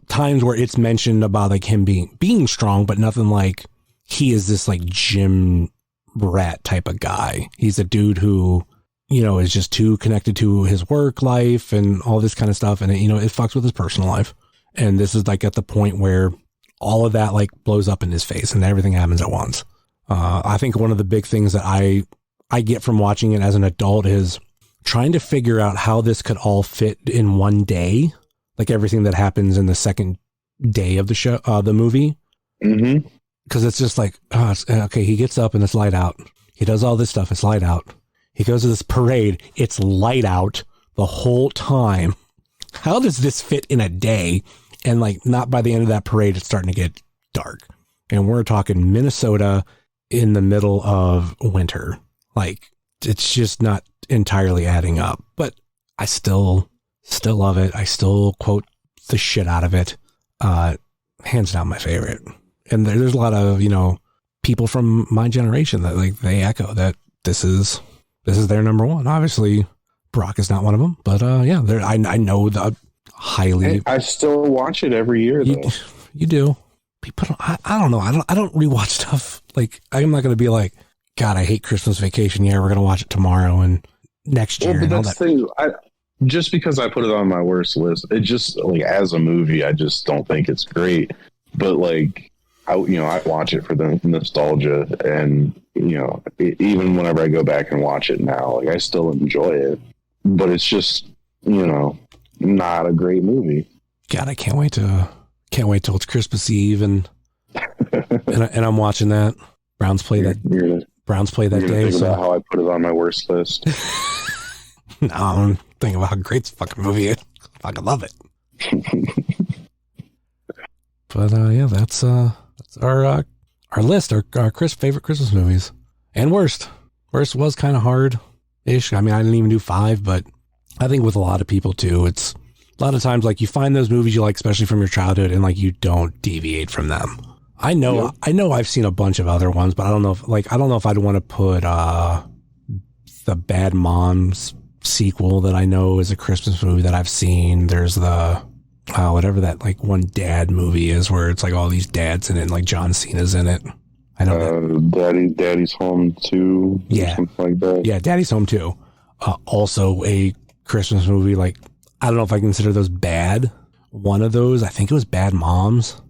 times where it's mentioned about like him being strong, but nothing like he is this like gym rat type of guy. He's a dude who, you know, is just too connected to his work life and all this kind of stuff. And, it fucks with his personal life. And this is like at the point where all of that like blows up in his face and everything happens at once. I think one of the big things that I get from watching it as an adult is trying to figure out how this could all fit in one day. Like everything that happens in the second day of the show, the movie. Mm-hmm. Cause it's just like, okay, he gets up and it's light out. He does all this stuff. It's light out. He goes to this parade. It's light out the whole time. How does this fit in a day? And like, not by the end of that parade, it's starting to get dark. And we're talking Minnesota in the middle of winter. Like, it's just not entirely adding up, but I still love it. I still quote the shit out of it. Hands down my favorite. And there's a lot of, people from my generation that like, they echo that this is their number one. Obviously Brock is not one of them, but yeah, I know the highly. I still watch it every year though. You do. People, I don't know. I don't rewatch stuff. Like, I'm not going to be like, God, I hate Christmas Vacation. Yeah, we're going to watch it tomorrow and next year. Well, but and that's the thing. Just because I put it on my worst list, it just like as a movie, I just don't think it's great. But like I watch it for the nostalgia, and even whenever I go back and watch it now, like I still enjoy it, but it's just not a great movie. God, I can't wait till it's Christmas Eve and I'm watching that. Browns play that day. Think about how I put it on my worst list. No, I'm thinking about how great this fucking movie is. I fucking love it. But yeah, that's our list, our favorite Christmas movies. And worst. Worst was kind of hard-ish. I mean, I didn't even do 5, but I think with a lot of people too, it's a lot of times like you find those movies you like, especially from your childhood, and like you don't deviate from them. I know I've seen a bunch of other ones, but I don't know if I'd want to put the Bad Moms sequel that I know is a Christmas movie that I've seen. There's the whatever that like one dad movie is where it's like all these dads in it and like John Cena's in it. I know Daddy's Home 2. Yeah. Something like that. Yeah, Daddy's Home 2. Also a Christmas movie. Like, I don't know if I consider those bad. One of those, I think it was Bad Moms.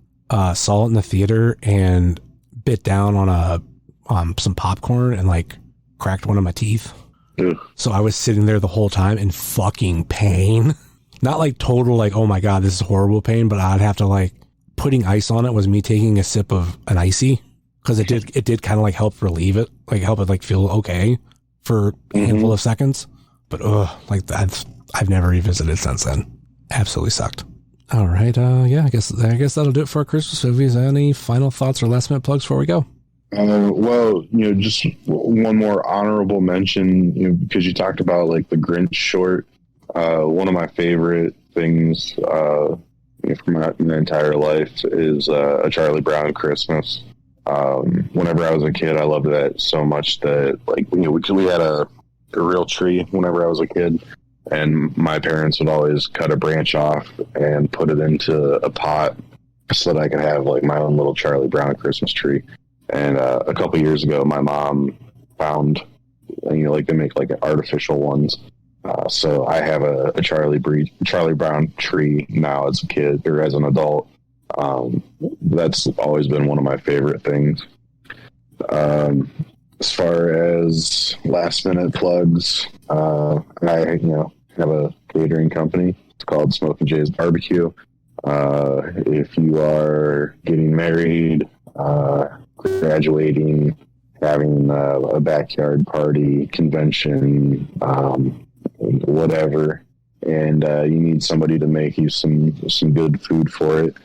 Saw it in the theater and bit down on some popcorn and like cracked one of my teeth. Ugh. So I was sitting there the whole time in fucking pain. Not like total like, oh my God, this is horrible pain, but I'd have to like putting ice on it was me taking a sip of an icy because it did kind of like help relieve it, like help it like feel okay for a handful of seconds. But like I've never revisited since then. Absolutely sucked. All right, yeah, I guess that'll do it for our Christmas movies. Any final thoughts or last minute plugs before we go? Well, just one more honorable mention, because you talked about like the Grinch short. One of my favorite things from my entire life is A Charlie Brown Christmas. Whenever I was a kid, I loved that so much that like we had a real tree whenever I was a kid. And my parents would always cut a branch off and put it into a pot so that I could have like my own little Charlie Brown Christmas tree. And a couple years ago, my mom found, like they make like artificial ones. So I have a Charlie Brown tree now as a kid or as an adult. That's always been one of my favorite things. As far as last minute plugs, I have a catering company. It's called Smoking Jay's Barbecue. If you are getting married, graduating, having a backyard party, convention, whatever, and you need somebody to make you some good food for it,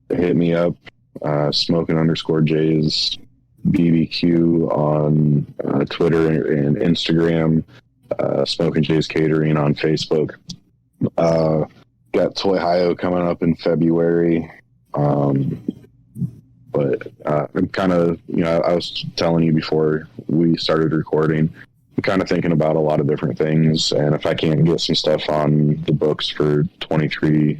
hit me up, Smoking_Jays BBQ on Twitter and Instagram, Smoking Jay's Catering on Facebook. Got Toy Hio coming up in February. But I'm kind of, I was telling you before we started recording, I'm kind of thinking about a lot of different things. And if I can't get some stuff on the books for 2023,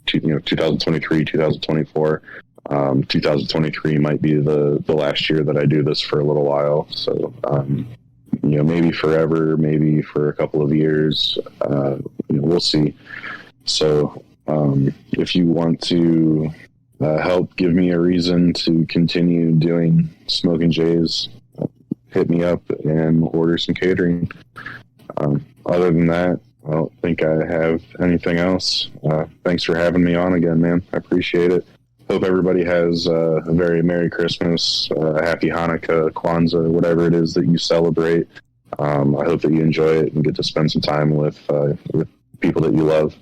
2024, 2023 might be the last year that I do this for a little while. So, maybe forever, maybe for a couple of years, we'll see. So, if you want to help give me a reason to continue doing Smoking Jays, hit me up and order some catering. Other than that, I don't think I have anything else. Thanks for having me on again, man. I appreciate it. Hope everybody has a very Merry Christmas, Happy Hanukkah, Kwanzaa, whatever it is that you celebrate. I hope that you enjoy it and get to spend some time with people that you love.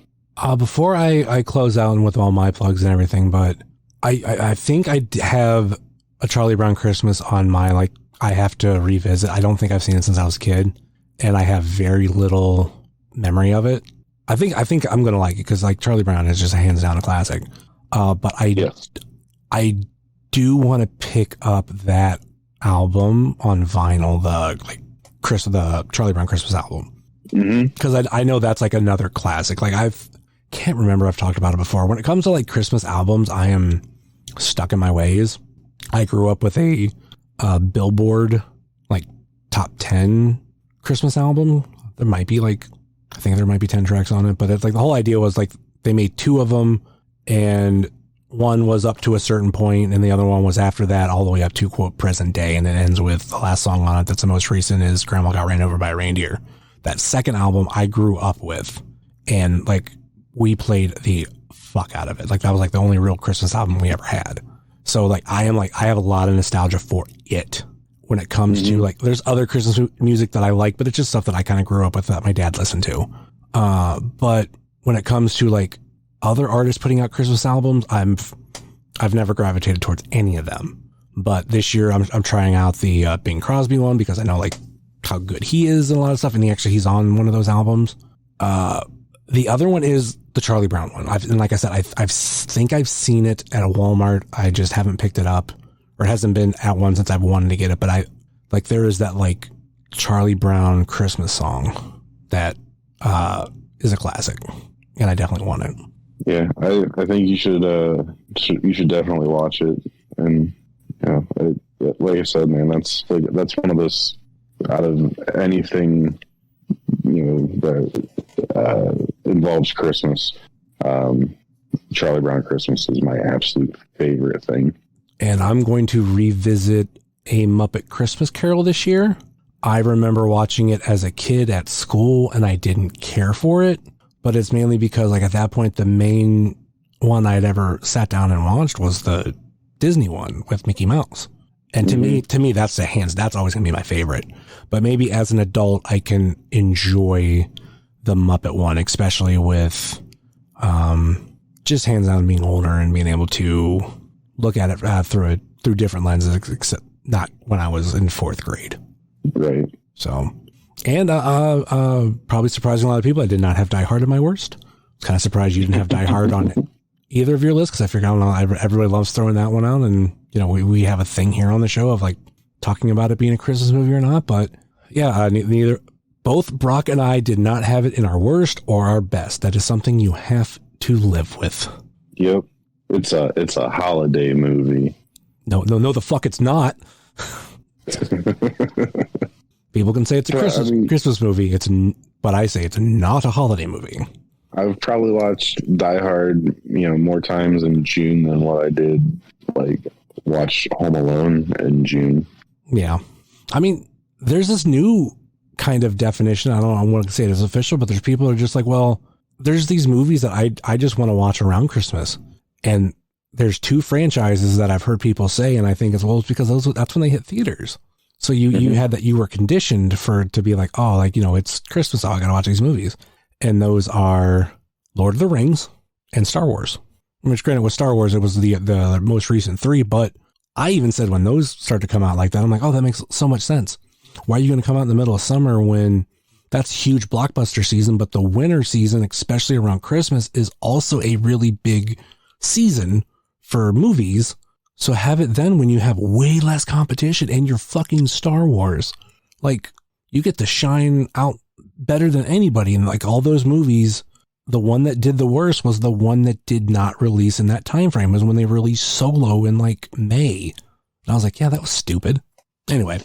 Before I close out with all my plugs and everything, but I think I have A Charlie Brown Christmas on my, I have to revisit. I don't think I've seen it since I was a kid, and I have very little memory of it. I think I'm going to like it because, Charlie Brown is just a hands down a classic. But I do want to pick up that album on vinyl, the Charlie Brown Christmas album. Because I know that's another classic. Can't remember I've talked about it before. When it comes to Christmas albums, I am stuck in my ways. I grew up with a Billboard top 10 Christmas album. There might be I think there might be 10 tracks on it, but it's the whole idea was they made 2 of them, and one was up to a certain point and the other one was after that all the way up to quote present day, and it ends with the last song on it that's the most recent is Grandma Got Ran Over by a Reindeer. That second album I grew up with, and like we played the fuck out of it. Like that was like the only real Christmas album we ever had. So like I have a lot of nostalgia for it when it comes to like, there's other Christmas music that I like, but it's just stuff that I kind of grew up with that my dad listened to. But when it comes to like other artists putting out Christmas albums, I've never gravitated towards any of them. But this year I'm trying out the Bing Crosby one because I know like how good he is and a lot of stuff, and he's on one of those albums. The other one is the Charlie Brown one. And like I said, I think I've seen it at a Walmart. I just haven't picked it up, or it hasn't been at one since I've wanted to get it. But there is that like Charlie Brown Christmas song that is a classic, and I definitely want it. Yeah, I think you should definitely watch it. And like I said, man, that's one of those, out of anything that involves Christmas, Charlie Brown Christmas is my absolute favorite thing. And I'm going to revisit A Muppet Christmas Carol this year. I remember watching it as a kid at school and I didn't care for it, but it's mainly because like at that point, the main one I'd ever sat down and watched was the Disney one with Mickey Mouse. And to me, that's that's always gonna be my favorite. But maybe as an adult, I can enjoy the Muppet one, especially with, just hands down being older and being able to look at it through different lenses, except not when I was in 4th grade. Right. So, and probably surprising a lot of people, I did not have Die Hard in my worst. I was kind of surprised you didn't have Die Hard on either of your lists, because I figured everybody loves throwing that one out, and we have a thing here on the show of like talking about it being a Christmas movie or not. But yeah, both Brock and I did not have it in our worst or our best. That is something you have to live with. Yep, it's a holiday movie. No, the fuck it's not. People can say it's a Christmas movie. But I say it's not a holiday movie. I've probably watched Die Hard, more times in June than what I did watch Home Alone in June. Yeah, I mean, there's this new kind of definition. I want to say it as official, but there's people who are just like, well, there's these movies that I just want to watch around Christmas, and there's 2 franchises that I've heard people say, and I think it's because that's when they hit theaters. So you had that, you were conditioned to be like, oh, it's Christmas, I gotta watch these movies. And those are Lord of the Rings and Star Wars. Which, granted, with Star Wars, it was the most recent 3, but I even said when those start to come out like that, I'm like, oh, that makes so much sense. Why are you going to come out in the middle of summer when that's huge blockbuster season, but the winter season, especially around Christmas, is also a really big season for movies. So have it then when you have way less competition and you're fucking Star Wars. Like, you get to shine out better than anybody. And like all those movies, the one that did the worst was the one that did not release in that time frame, was when they released Solo in like May. And I was like, yeah, that was stupid. Anyway,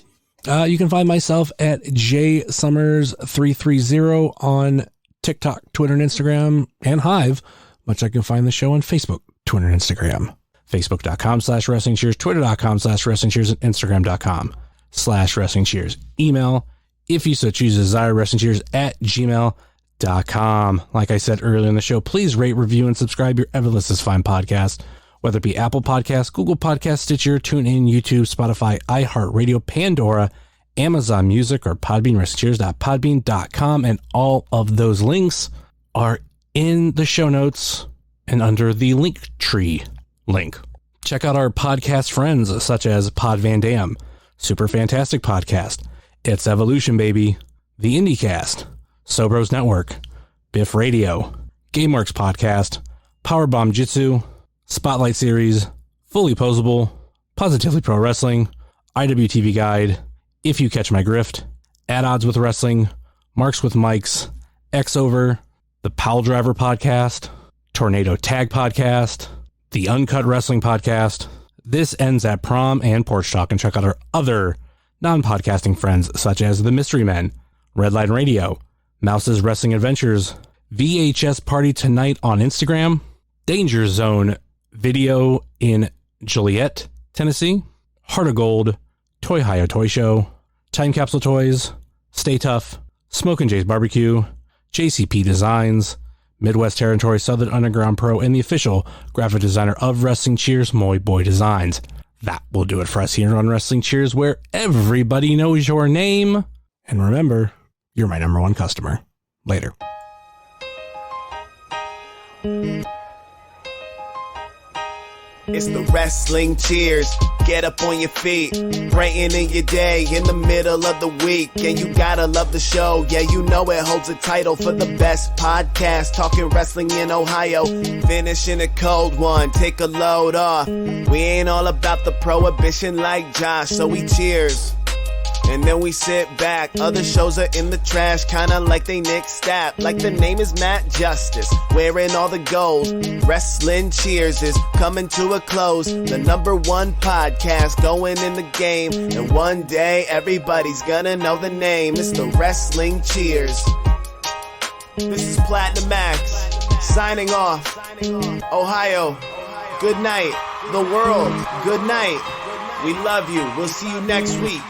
you can find myself at jsummers330 on TikTok, Twitter, and Instagram, and Hive, much like you can find the show on Facebook, Twitter, and Instagram. Facebook.com/WrestlingCheers, Twitter.com/WrestlingCheers, and Instagram.com/WrestlingCheers. Email, if you so choose, desire, WrestlingCheers@gmail.com. Like I said earlier in the show, please rate, review, and subscribe your Everlist's Fine podcast, whether it be Apple Podcasts, Google Podcasts, Stitcher, TuneIn, YouTube, Spotify, iHeartRadio, Pandora, Amazon Music, or Podbean, WrestlingCheers.podbean.com. And all of those links are in the show notes and under the link tree link. Check out our podcast friends such as Pod Van Dam, Super Fantastic Podcast, It's Evolution Baby, The IndieCast, Sobros Network, Biff Radio, GameWorks Podcast, Powerbomb Jitsu, Spotlight Series, Fully Posable, Positively Pro Wrestling, IWTV Guide, If You Catch My Grift, At Odds with Wrestling, Marks with Mikes, X-Over, The Powell Driver Podcast, Tornado Tag Podcast, The Uncut Wrestling Podcast, This Ends at Prom, and Porch Talk. And check out our other non-podcasting friends such as The Mystery Men, Redline Radio, Mouse's Wrestling Adventures, VHS Party Tonight on Instagram, Danger Zone Video in Joliet, Tennessee, Heart of Gold, Toy Hio Toy Show, Time Capsule Toys, Stay Tough, Smokin' Jay's Barbecue, JCP Designs, Midwest Territory Southern Underground Pro, and the official graphic designer of Wrestling Cheers, Moy Boy Designs. That will do it for us here on Wrestling Cheers, where everybody knows your name. And remember, you're my number one customer. Later. It's the Wrestling Cheers. Get up on your feet, brightening your day in the middle of the week. And you gotta love the show. Yeah, you know it holds a title for the best podcast talking wrestling in Ohio. Finishing a cold one, take a load off. We ain't all about the prohibition like Josh, so we cheers. And then we sit back. Other shows are in the trash, kinda like they Nick Stapp. Like the name is Matt Justice, wearing all the gold. Wrestling Cheers is coming to a close. The number one podcast going in the game. And one day everybody's gonna know the name. It's the Wrestling Cheers. This is Platinum Max, signing off. Ohio, good night. The world, good night. We love you. We'll see you next week.